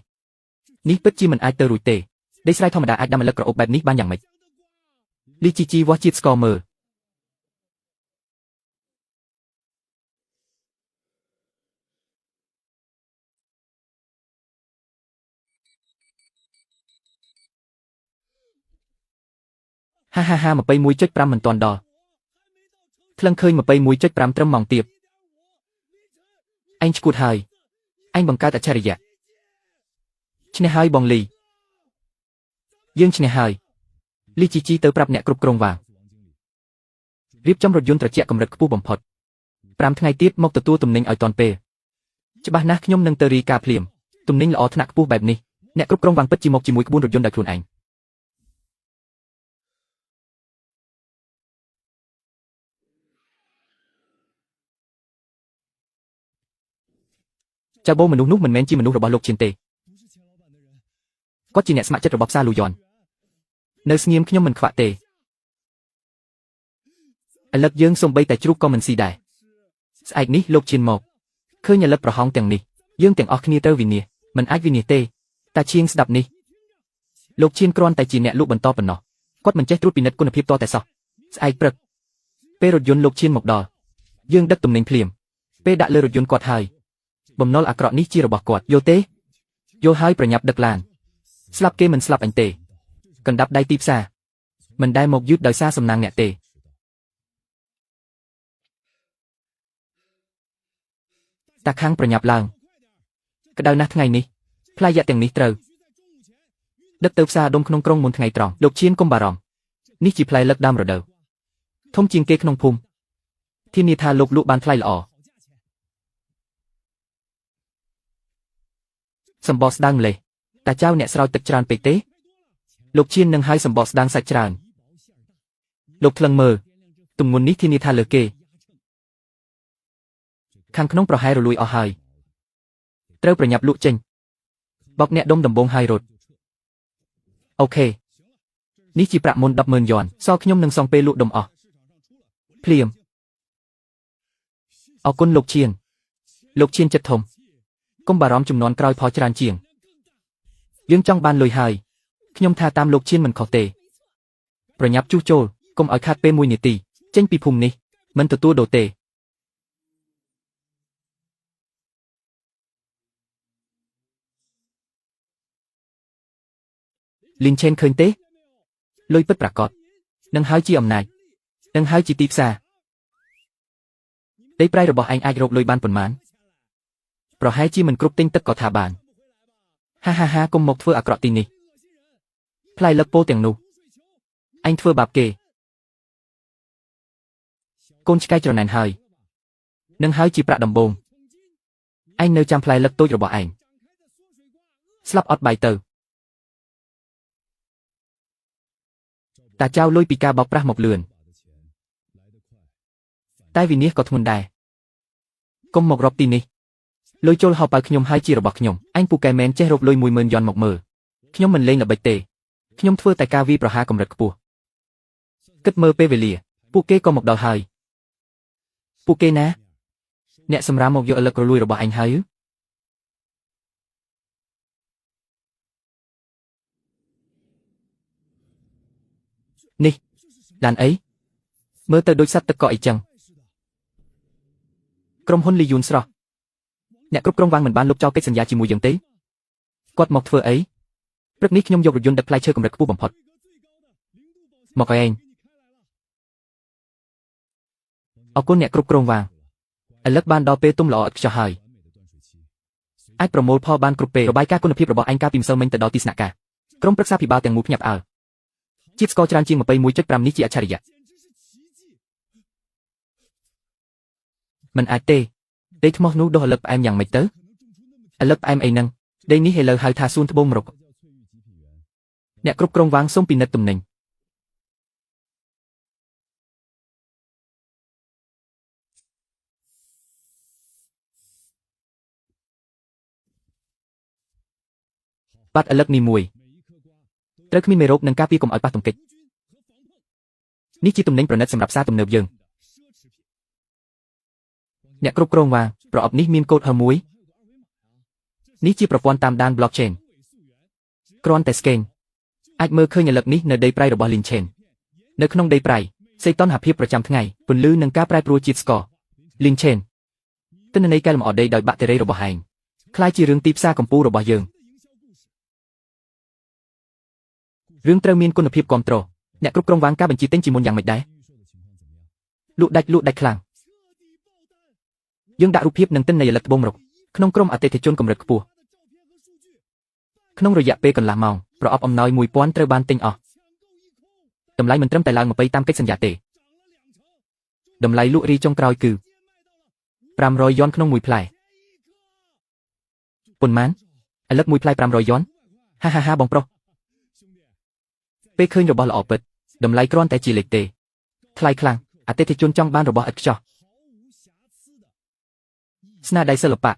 នេះពិតជាមិនអាចទៅរួចទេដីស្រែធម្មតាអាចដាំឪឡឹកក្រអូបបែបនេះបានយ៉ាងម៉េចលីជីវាស់ជាតិស្ករមើលហា21.5 មិនទាន់ដល់ក្លឹងឃើញ 21.5 ត្រឹមម៉ោងទៀតឯងឈួតហើយឯងបង្កើតអច្ឆរិយៈឈ្នះហើយបងលីយើងឈ្នះហើយលីជីទៅប្រាប់អ្នកគ្រប់គ្រងវាងរៀបចំរថយន្តត្រជាក់កម្រិតខ្ពស់បំផុត5ថ្ងៃទៀតមកទទួលទំនិញឲ្យទាន់ពេលច្បាស់ណាស់ខ្ញុំនឹងទៅរាយការណ៍ភ្លាមទំនិញល្អថ្នាក់ខ្ពស់បែបនេះអ្នកគ្រប់គ្រងវាងពិតជាមកជាមួយក្បួនរថយន្តដោយខ្លួនឯងចៅបូមនុស្សនោះមិនមែនជាមនុស្សរបស់លោកឈៀនទេគាត់ជាអ្នកស្ម័គ្រចិត្តរបស់ផ្សារលូយ៉ននៅស្ងៀមខ្ញុំមិនខ្វាក់ទេឥឡូវយើងសំបីតែជ្រូកក៏មិនស៊ីដែរស្អែកនេះលោកឈៀនមកឃើញឥឡូវប្រហោងទាំងនេះយើងទាំងអស់គ្នាត្រូវវិនិច្ឆ័យមិនអាចវិនិច្ឆ័យទេតែឈៀងស្ដាប់នេះលោកឈៀនគ្រាន់តែជាអ្នកលក់បន្តប៉ុណ្ណោះគាត់មិនចេះត្រួតពិនិត្យគុណភាពតតែសោះស្អែកព្រឹកពេលរថយន្តលោកឈៀនមកដល់យើងដឹកទំនិញភ្លាមពេលដាក់លើរថយន្តគាត់ហើយបំណុលអាក្រក់នេះជារបស់គាត់យល់ទេយល់ហើយប្រញាប់ដឹកឡានស្លាប់គេមិនស្លាប់អញទេកណ្ដាប់ដៃទីផ្សារមិនដែលមកយឺតដោយសារសំណាងអ្នកទេតាខាងប្រញាប់ឡើងក្តៅណាស់ថ្ងៃនេះផ្លែយ៉ាក់ទាំងនេះត្រូវដឹកទៅផ្សារដុំក្នុងក្រុងមុនថ្ងៃត្រង់លោកឈៀនកុំបារម្ភនេះជាផ្លែលឹកដើមរដូវធំជាងគេក្នុងភូមិធានាថាលោកលក់បានថ្លៃល្អសម្បកស្ដើងម្លេះតាចៅអ្នកស្រោចទឹកច្រើនពេកទេលោកឈៀននឹងឲ្យសម្បកស្ដើងសាច់ច្រើនលោកក្លឹងមើលទម្ងន់នេះធានាថាលើគេខាងក្នុងប្រហែលរលួយអស់ហើយត្រូវប្រញាប់លក់ចេញបោកអ្នកដុំដំបងហើយរត់អូខេនេះជាប្រាក់មុន 10,000 យ៉នសល់ខ្ញុំនឹងសងពេលលក់ដុំអស់ភ្លាមអរគុណលោកឈៀនចិត្តធំកុំបារម្ភចំនួនក្រោយផលច្រើនជាងយើងចង់បានលុយហើយ ខ្ញុំថាតាមលោកឈៀនមិនខុសទេប្រញាប់ជួសជុលកុំឲ្យខាតពេល1នាទីចេញពីភូមិនេះមិនទទួលដូរទេលីនឆេនឃើញទេលុយពិតប្រាកដនឹងហើយជាអំណាចនឹងហើយជាទីផ្សារដីប្រៃរបស់ឯងអាចរកលុយបានប៉ុន្មានប្រហែលជាមិនគ្រប់ទិញទឹកក៏ថាបានហាកុំមកធ្វើអាក្រក់ទីនេះផ្លែលឹកពោទាំងនោះឯងធ្វើបាបគេកូនឆ្កែច្រណែនហើយនឹងហើយជាប្រាក់ដំបូងឯងនៅចាំផ្លែលឹកតូចរបស់ឯងស្លាប់អត់បាយទៅតាចៅលុយពីការបោកប្រាស់មកលឿនតែវិនាសក៏ធ្ងន់ដែរកុំមករកទីនេះលុយជុលហោប៉ៅខ្ញុំហើយជារបស់ខ្ញុំអញពូកែមែនចេះរកលុយ 10000 យ៉នមកមើលខ្ញុំមិនលេងល្បិចទេខ្ញុំធ្វើតែការវាយប្រហារកម្រិតខ្ពស់គិតមើលពេលវេលាពួកគេក៏មកដល់ហើយពួកគេណាអ្នកសម្រាមមកយកឥលឹករលួយរបស់អញហើយនេះដានអីមើលទៅដូចសត្វទឹកកកអីចឹងក្រុមហ៊ុនលីយូនស្រស់អ្នកគ្រប់គ្រងវាងមិនបានលុបចោលកិច្ចសន្យាជាមួយយើងទេគាត់មកធ្វើអីព្រឹកនេះខ្ញុំយករថយន្តដឹកផ្លែឈើកម្រិតខ្ពស់បំផុតមកឲ្យឯងអរគុណអ្នកគ្រប់គ្រងវាងឥឡូវបានដល់ពេលទុំល្អឥតខ្ចោះហើយអាចប្រមូលផលបានគ្រប់ពេលរបាយការណ៍គុណភាពរបស់ឯងកាលពីម្សិលមិញទៅដល់ទីស្នាក់ការក្រុមប្រឹក្សាភិបាលទាំងមូលភ្ញាក់ផ្អើលជាតិស្ករច្រើនជាង 21.5 នេះជាអច្ឆរិយៈមិនអាចទេដីថ្មនោះដុះឥលឹកផ្អែមយ៉ាងម៉េចទៅឥលឹកផ្អែមអីហ្នឹងដីនេះឥឡូវហៅថាសួនត្បូងមរុកអ្នកគ្រប់គ្រងវាងសូមពិនិត្យទំនិញបាត់ឥលឹកនេះមួយត្រូវគ្មានមេរោគនិងការពារកុំឲ្យប៉ះទង្គិចនេះជាទំនិញប្រណិតសម្រាប់សារទំនើបយើងអ្នកគ្រប់គ្រងវាងប្រអប់នេះមានកូដ H1 នេះជាប្រព័ន្ធតាមដាន blockchain គ្រាន់តែស្កេនអាចមើលឃើញឥលឹកនេះនៅដីប្រៃរបស់ Lin Chen នៅក្នុងដីប្រៃសីតុណ្ហភាពប្រចាំថ្ងៃពន្លឺនិងការប្រែប្រួលជាតិស្ករ Lin Chen ទិន្នន័យកែលម្អដីដោយបាក់តេរីរបស់ឯងคล้ายជារឿងទីផ្សារកម្ពុជារបស់យើងរឿងត្រូវមានគុណភាពគ្រប់គ្រាន់អ្នកគ្រប់គ្រងវាងការបញ្ជាទិញជាមុនយ៉ាងម៉េចដែរលក់ដាច់ខ្លាំងយើងដាក់រូបភាពនិងទិន្នន័យឥលឹកត្បូងមរុកក្នុងក្រុមអតិថិជនកម្រិតខ្ពស់ក្នុងរយៈពេលកន្លះម៉ោងប្រអប់អំណោយ 1000 ត្រូវបានទិញអស់តម្លៃមិនត្រឹមតែឡើង20តាមកិច្ចសន្យាទេតម្លៃលក់រីចុងក្រោយគឺ500 យ៉នក្នុងមួយផ្លែប៉ុន្មានឥលឹកមួយផ្លែ500 យ៉នហាបងប្រុសពេលឃើញរបស់ល្អពិតតម្លៃគ្រាន់តែជាលេខទេថ្លៃខ្លាំងអតិថិជនចង់បានរបស់ឥតខ្ចោះស្នាដៃសិល្បៈ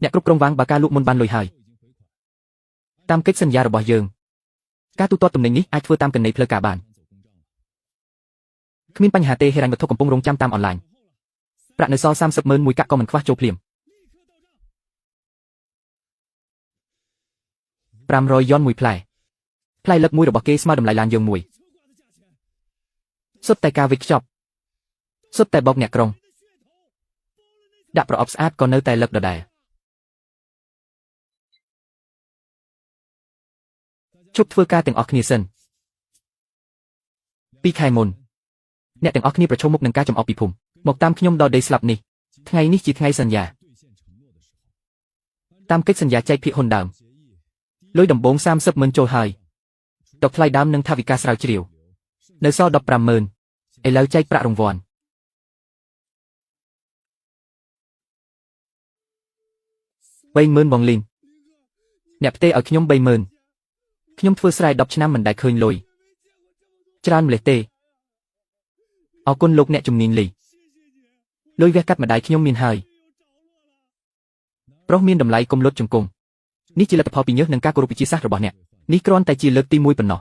អ្នកគ្រប់គ្រងវាងបើការលក់មុនបានលុយហើយតាមកិច្ចសន្យារបស់យើងការទូទាត់ទំនិញនេះអាចធ្វើតាមកណីផ្លូវការបានគ្មានបញ្ហាទេហិរញ្ញវត្ថុកំពុងរងចាំតាមអនឡាញប្រាក់នៅសល់ 30,000 មួយកាក់ក៏មិនខ្វះចូលភ្លាម500 យ៉នមួយផ្លែលឹកមួយរបស់គេស្មើតម្លៃឡានយើងមួយសុទ្ធតែការវិចខ្ចប់សុទ្ធតែបោកអ្នកក្រុងដាក់ប្រអប់ស្អាតក៏នៅតែលឹកដដែលជប់ធ្វើការទាំងអស់គ្នាសិន2 ខែមុនអ្នកទាំងអស់គ្នាប្រឈមមុខនឹងការចំអកពីភូមិមកតាមខ្ញុំដល់ដីស្លាប់នេះថ្ងៃនេះជាថ្ងៃសន្យាតាមកិច្ចសន្យាចែកភាគហ៊ុនដើមលុយដំបូង 30,000 ចូលហើយដកថ្លៃដើមនិងថវិកាស្រាវជ្រាវនៅសល់ 15,000 ឥឡូវចែកប្រាក់រង្វាន់30,000បងលីនអ្នកផ្ទេរឲ្យខ្ញុំ 30,000 ខ្ញុំធ្វើស្រែ10 ឆ្នាំមិនដែលឃើញលុយច្រើនម្លេះទេអរគុណលោកអ្នកជំនាញលីលុយវះកាត់ម្ដាយខ្ញុំមានហើយប្រុសមានតម្លៃកុំលុតជង្គង់នេះជាលទ្ធផលពីញើសនិងការគោរពវិជាសាស្ត្ររបស់អ្នកនេះគ្រាន់តែជាលើកទី1ប៉ុណ្ណោះ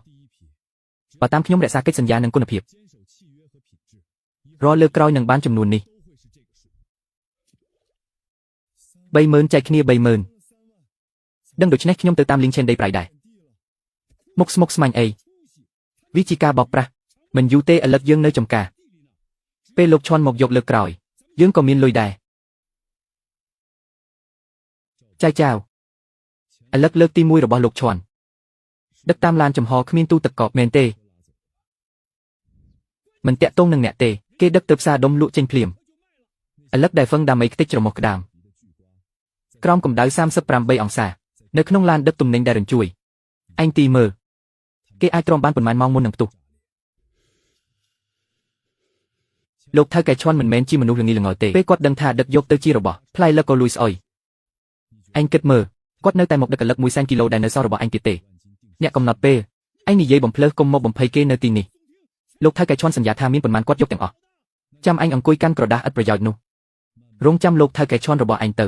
បើតាមខ្ញុំរក្សាកិច្ចសន្យានិងគុណភាពរាល់លើកក្រោយនឹងបានចំនួននេះ 30000ចែកគ្នា30000ដឹងដូច្នេះខ្ញុំទៅតាមលីងឆេនដីប្រៃដែរមុខស្មុកស្មាញ់អីវាជាការបោកប្រាស់មិនយូរទេឥឡូវយើងនៅចំការពេលលោកឈុនមកយកលើកក្រោយយើងក៏មានលុយដែរចៅចៅឥឡូវលើកទី1របស់លោកឈុនដឹកតាមឡានចំហគ្មានទូទឹកកកមែនទេមិនតាក់ទងនឹងអ្នកទេគេដឹកទៅផ្សារដុំលក់ចេញភ្លាមឥឡូវដែលហ្វឹងដើម្បីខ្ទេចច្រមុះក្តាមក្រោមកម្ដៅ38អង្សានៅក្នុងឡានដឹកទំនិញដែលរញ្ជួយអញទីមើលគេអាចទ្រាំបានប៉ុន្មានម៉ោងមុននឹងផ្ទុះលោកថៅកែឈុនមិនមែនជាមនុស្សល្ងីល្ងល់ទេពេលគាត់ដឹងថាដឹកយកទៅជារបស់ផ្លែលឹកក៏លួយស្អុយអញគិតមើលគាត់នៅតែមកដឹកកលឹក1សែនគីឡូដែលនៅសល់របស់អញទៀតទេអ្នកកំណត់ពេលអញនិយាយបំភ្លើសកុំមកបំភ័យគេនៅទីនេះលោកថៅកែឈុនសន្យាថាមានប៉ុន្មានគាត់យកទាំងអស់ចាំអញអង្គុយកាន់ក្រដាសឥតប្រយោជន៍នោះរងចាំលោកថៅកែឈុនរបស់អញទៅ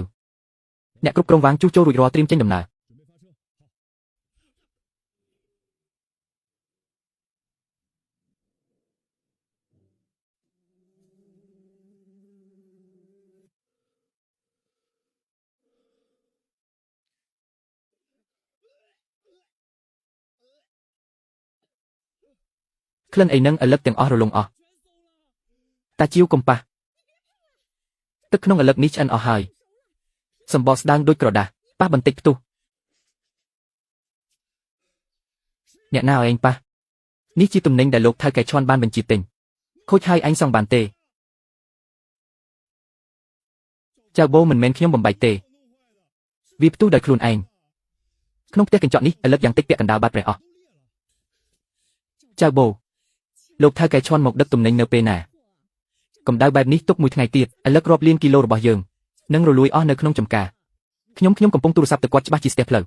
អ្នកគ្រប់គ្រងវាងជួសជុលរួចរាល់ត្រៀមចេញដំណើរក្លិនអីនឹងឥឡូវទាំងអស់រលងអស់តាជាវកំប៉ះទឹកក្នុងឥឡូវនេះឆ្អិនអស់ហើយសម្បកស្ដើងដូចក្រដាសប៉ះបន្តិចផ្ទុះអ្នកណាឲ្យឯងប៉ះនេះជាទំនិញដែលលោកថៅកែឈុនបានបញ្ជាទិញខូចហើយអញសងបានទេចៅបូមិនមែនខ្ញុំបំបែកទេវាផ្ទុះដោយខ្លួនឯងក្នុងផ្ទះកញ្ចក់នេះឥឡូវយ៉ាងតិចពាក់កណ្ដាលបាត់ព្រះអស់ចៅបូលោកថៅកែឈុនមកដឹកទំនិញនៅពេលណាកម្ដៅបែបនេះទុកមួយថ្ងៃទៀតឥឡូវរាប់លានគីឡូរបស់យើងនឹងរលួយអស់នៅក្នុងចំការខ្ញុំកំពុងទូរស័ព្ទទៅគាត់ច្បាស់ជាស្ទះផ្លូវ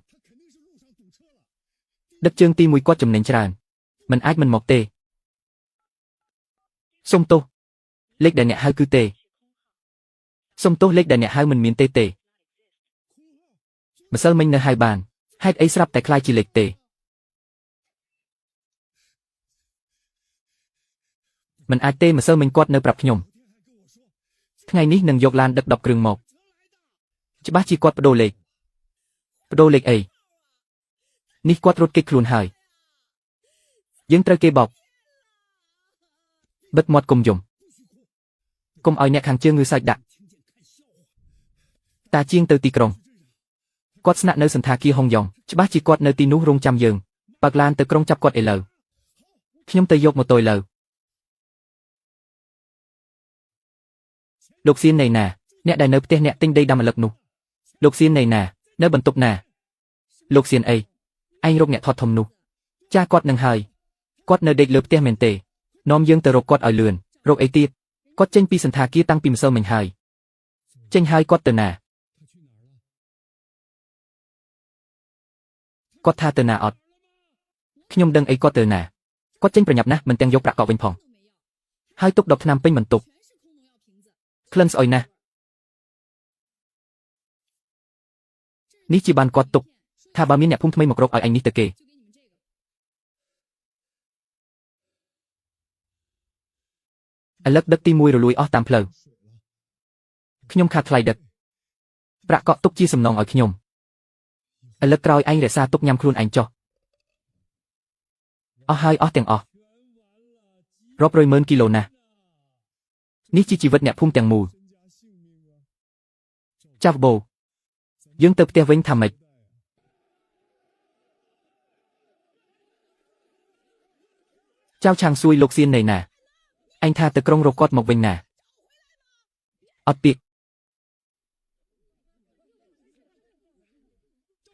ដឹកជើងទី1គាត់ចំណេញច្រើនមិនអាចមិនមកទេសុំទោសលេខដែលអ្នកហៅគឺទេសុំទោសលេខដែលអ្នកហៅមិនមានទេម្សិលមិញនៅហៅបានហេតុអីស្រាប់តែខ្លាចជាលេខទេមិនអាចទេម្សិលមិញគាត់នៅប្រាប់ខ្ញុំថ្ងៃនេះនឹងយកឡានដឹក10គ្រឿងមកច្បាស់ជាគាត់បដូរលេខអីនេះគាត់រត់គេចខ្លួនហើយយើងត្រូវគេបោកបិទមាត់កុំយំកុំឲ្យអ្នកខាងជើងងឺសាច់ដាក់តាជាងទៅទីក្រុងគាត់ស្នាក់នៅសន្តាគារហុងយ៉ងច្បាស់ជាគាត់នៅទីនោះរងចាំយើងបើកឡានទៅក្រុងចាប់គាត់ឥឡូវខ្ញុំទៅយកម៉ូតូឥឡូវលោកសៀនណៃណាអ្នកដែលនៅផ្ទះអ្នកទិញដីដាំឥឡូវនោះលោកសៀនណៃណានៅបន្ទប់ណាលោកសៀនអីឯងរកអ្នកថតធំនោះចាស់គាត់នឹងហើយគាត់នៅដេកលើផ្ទះមែនទេនាំយើងទៅរកគាត់ឲ្យលឿនរកអីទៀតគាត់ចេញពីសន្តាគារតាំងពីម្សិលមិញហើយចេញហើយគាត់ទៅណាគាត់ថាទៅណាអត់ខ្ញុំដឹងអីគាត់ទៅណាគាត់ចេញប្រញាប់ណាស់មិនទាំងយកប្រាក់កក់វិញផងហើយទុក10ឆ្នាំពេញបន្ទប់ក្លិនស្អុយណាស់នេះជាបានគាត់ទុកថាបើមានអ្នកភូមិថ្មីមករកឲ្យអញនេះទៅគេឥឡូវដឹកទី1រលួយអស់តាមផ្លូវខ្ញុំខាតថ្លៃដឹកប្រាក់កក់ទុកជាសំណងឲ្យខ្ញុំឥឡូវក្រោយឯងរក្សាទុកញ៉ាំខ្លួនឯងចុះអស់ហើយអស់ទាំងអស់រាប់រយម៉ឺនគីឡូណាស់នេះជាជីវិតអ្នកភូមិទាំងមូលចាស់បូយើងទៅផ្ទះវិញថាម៉េចចៅឆាងសួយលោកសៀនណៃណាអញថាទៅក្រុងរកគាត់មកវិញណាអត់ពាក្យ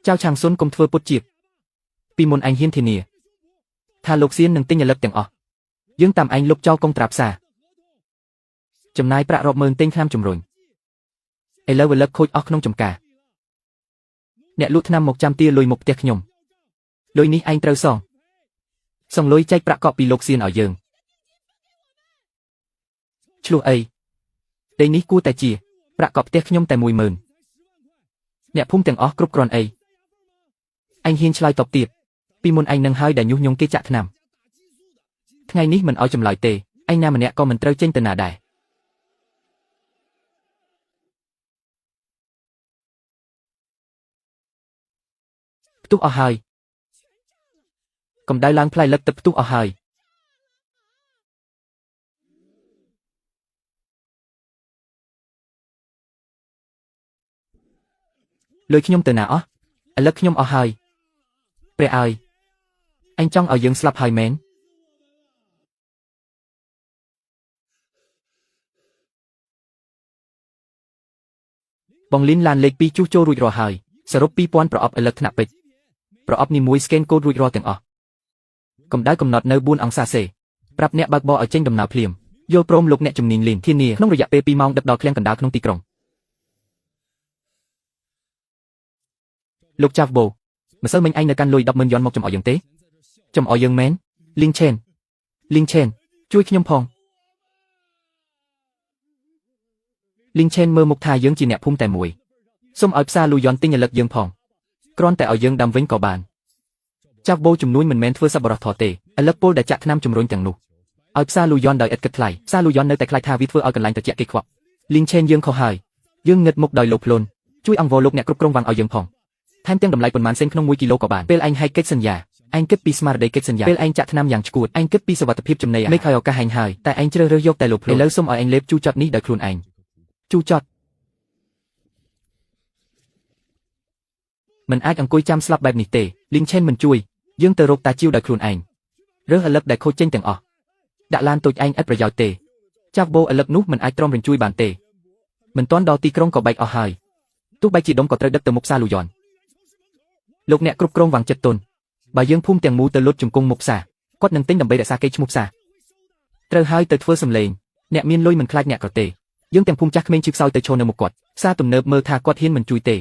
ចៅឆាងសុនកុំធ្វើពុតជាតិពីមុនអញហ៊ានធានាថាលោកសៀននឹងទិញឥឡូវទាំងអស់យើងតាមអញលុបចោលកងត្រាផ្សារចំណាយប្រាក់រាប់ម៉ឺនទិញថ្នាំជំរុញឥឡូវខូចអស់ក្នុងចំការអ្នកលក់ថ្នាំមកចាំទាលុយមកផ្ទះខ្ញុំលុយនេះឯងត្រូវសងលុយចែកប្រាក់កក់ពីលោកសៀនឲ្យយើងឆ្លោះអីដីនេះគួរតែជាប្រាក់កក់ផ្ទះខ្ញុំតែ10000អ្នកភូមិទាំងអស់គ្រប់គ្រាន់អីអញហ៊ានឆ្លើយតបទៀតពីមុនអញនឹងហើយដែលញុះញង់គេចាក់ថ្នាំថ្ងៃនេះមិនឲ្យចម្លើយទេឯងណាម្នាក់ក៏មិនត្រូវចេញទៅណាដែរ ផ្ទុះអស់ហើយកម្ដៅឡើងផ្លែលឹកទឹកផ្ទុះអស់ហើយលុយខ្ញុំទៅណាអស់ឥឡូវខ្ញុំអស់ហើយព្រះអើយអញចង់ឲ្យយើងស្លាប់ហើយមែនបងលីនឡានលេខ2ជួសជុលរួចរាល់ហើយសរុប 2000 ប្រអប់ឥឡូវថ្នាក់ពេជ្រប្រអប់នីមួយស្កេនកូដរួចរាល់ទាំងអស់កម្ដៅកំណត់នៅ4អង្សាសេប្រាប់អ្នកបើកបរឲ្យចេញដំណើរភ្លាមយល់ព្រមលោកអ្នកជំនាញលីនធានាក្នុងរយៈពេល2ម៉ោងដឹកដល់ឃ្លាំងកណ្ដាលក្នុងទីក្រុងលោកចាវបូម្សិលមិញឯងនៅកាន់លុយ 10,000 យ៉នមកចំអកយើងទេចំអកយើងមែនលីងឆេនជួយខ្ញុំផងលីងឆេនមើលមុខថាយើងជាអ្នកភូមិតែមួយសូមឲ្យផ្សារលូយ៉នទិញឥឡូវយើងផងគ្រាន់តែឲ្យយើងដាំវិញក៏បានចាវបូជំនួយមិនមែនធ្វើសប្បុរសធម៌ទេឥឡូវពលដែលចាក់ថ្នាំជំរុញទាំងនោះឲ្យផ្សារលូយ៉នដោយឥតគិតថ្លៃផ្សារលូយ៉ននៅតែខ្លាចថាវាធ្វើឲ្យកន្លែងត្រជាក់គេខ្វក់លីងឆេនយើងខុសហើយយើងងឹតមុខដោយលោភលន់ជួយអង្វរលោកអ្នកគ្រប់គ្រងវាំងឲ្យយើងផងថែមទាំងតម្លៃប៉ុន្មានសេនក្នុង1គីឡូក៏បានពេលឯងហែកកិច្ចសន្យាឯងគិតពីស្មារតីកិច្ចសន្យាពេលឯងចាក់ថ្នាំយ៉ាងឆ្កួតឯងគិតពីសុវត្ថិភាពចំណីអាហារមេឃឲ្យឱកាសឯងហើយតែឯងជ្រើសរើសយកតែលោភលន់ឥឡូវសូមឲ្យឯងលេបជូរចត់នេះដោយខ្លួនឯងជូរចត់មិនអាចអង្គុយចាំស្លាប់បែបនេះទេលីងឆេនមិនជួយយើងទៅរកតាជីវដោយខ្លួនឯងរើសឥឡឹកដែលខូចចេញទាំងអស់ដាក់ឡានតូចឯងឥតប្រយោជន៍ទេចាស់បូឥឡឹកនោះមិនអាចទ្រាំរញ្ជួយបានទេមិនទាន់ដល់ទីក្រុងក៏បែកអស់ហើយទោះបែកជាដុំក៏ត្រូវដឹកទៅមុខផ្សារលូយ៉នលោកអ្នកគ្រប់គ្រងវាំងចិត្តទុនបើយើងភូមិទាំងមូលទៅលុតជង្គង់មុខផ្សារគាត់នឹងទិញដើម្បីរក្សាកេរ្តិ៍ឈ្មោះផ្សារត្រូវហើយទៅធ្វើសម្លេងអ្នកមានលុយមិនខ្លាចអ្នកក៏ទេយើងទាំងភូមិចាស់ក្មេងឈឺខ្សោយទៅឈរនៅមុខគាត់ផ្សារទំនើបមើលថាគាត់ហ៊ានមិនជួយទេ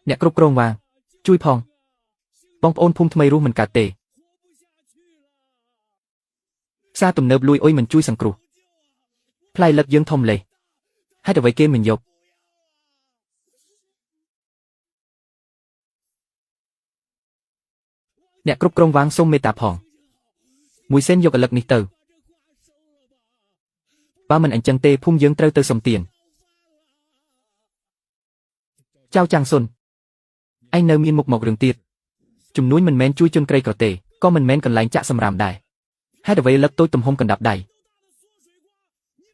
អ្នកគ្រប់គ្រងវាងជួយផងបងប្អូនភូមិថ្មីរស់មិនកើតទេផ្សារទំនើបលួយអុយមិនជួយសង្គ្រោះផ្លែលឹកយើងធំលេះហេតុអ្វីគេមិនយកអ្នកគ្រប់គ្រងវាងសូមមេត្តាផងមួយសេនយកឥឡឹកនេះទៅបើមិនអញ្ចឹងទេភូមិយើងត្រូវទៅសុំទានចៅចាំងសុនឯងនៅមានមុខមករឿងទៀតជំនួយមិនមែនជួយជនក្រីក្រទេក៏មិនមែនកន្លែងចាក់សម្រាមដែរហេតុអ្វីលឹកតូចទំហំកណ្ដាប់ដៃ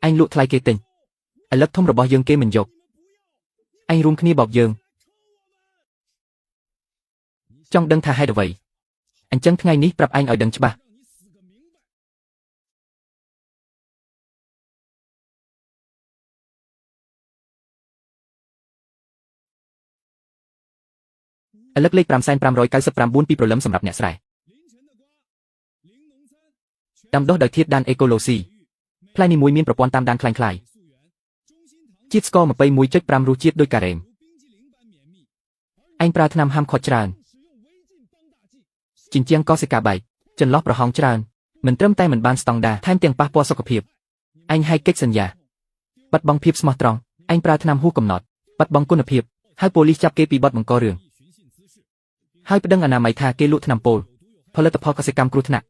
ឯងលក់ថ្លៃគេទិញឥឡូវធំរបស់យើងគេមិនយកឯងរួមគ្នាបោកយើងចង់ដឹងថាហេតុអ្វីអញ្ចឹងថ្ងៃនេះប្រាប់ឯងឲ្យដឹងច្បាស់ឥឡូវលេខ 5,599 ពីព្រលឹមសម្រាប់អ្នកស្រែដាំដុះដោយធាតុដានអេកូឡូស៊ីផ្លែនីមួយមានប្រព័ន្ធតាមដានคล้ายៗជាតិស្ករ 21.5 រសជាតិដូចការ៉េមឯងប្រើថ្នាំហាមឃាត់ច្រើនជញ្ជាំងកោសិកាបែកចន្លោះប្រហោងច្រើនមិនត្រឹមតែមិនបានស្តង់ដារថែមទាំងប៉ះពាល់សុខភាពឯងហែកកិច្ចសន្យាបាត់បង់ភាពស្មោះត្រង់ឯងប្រើថ្នាំហួសកំណត់បាត់បង់គុណភាពហើយប៉ូលីសចាប់គេពីបទបង្ករឿងហើយប្តឹងអនាម័យថាគេលក់ថ្នាំពុលផលិតផលកសិកម្មគ្រោះថ្នាក់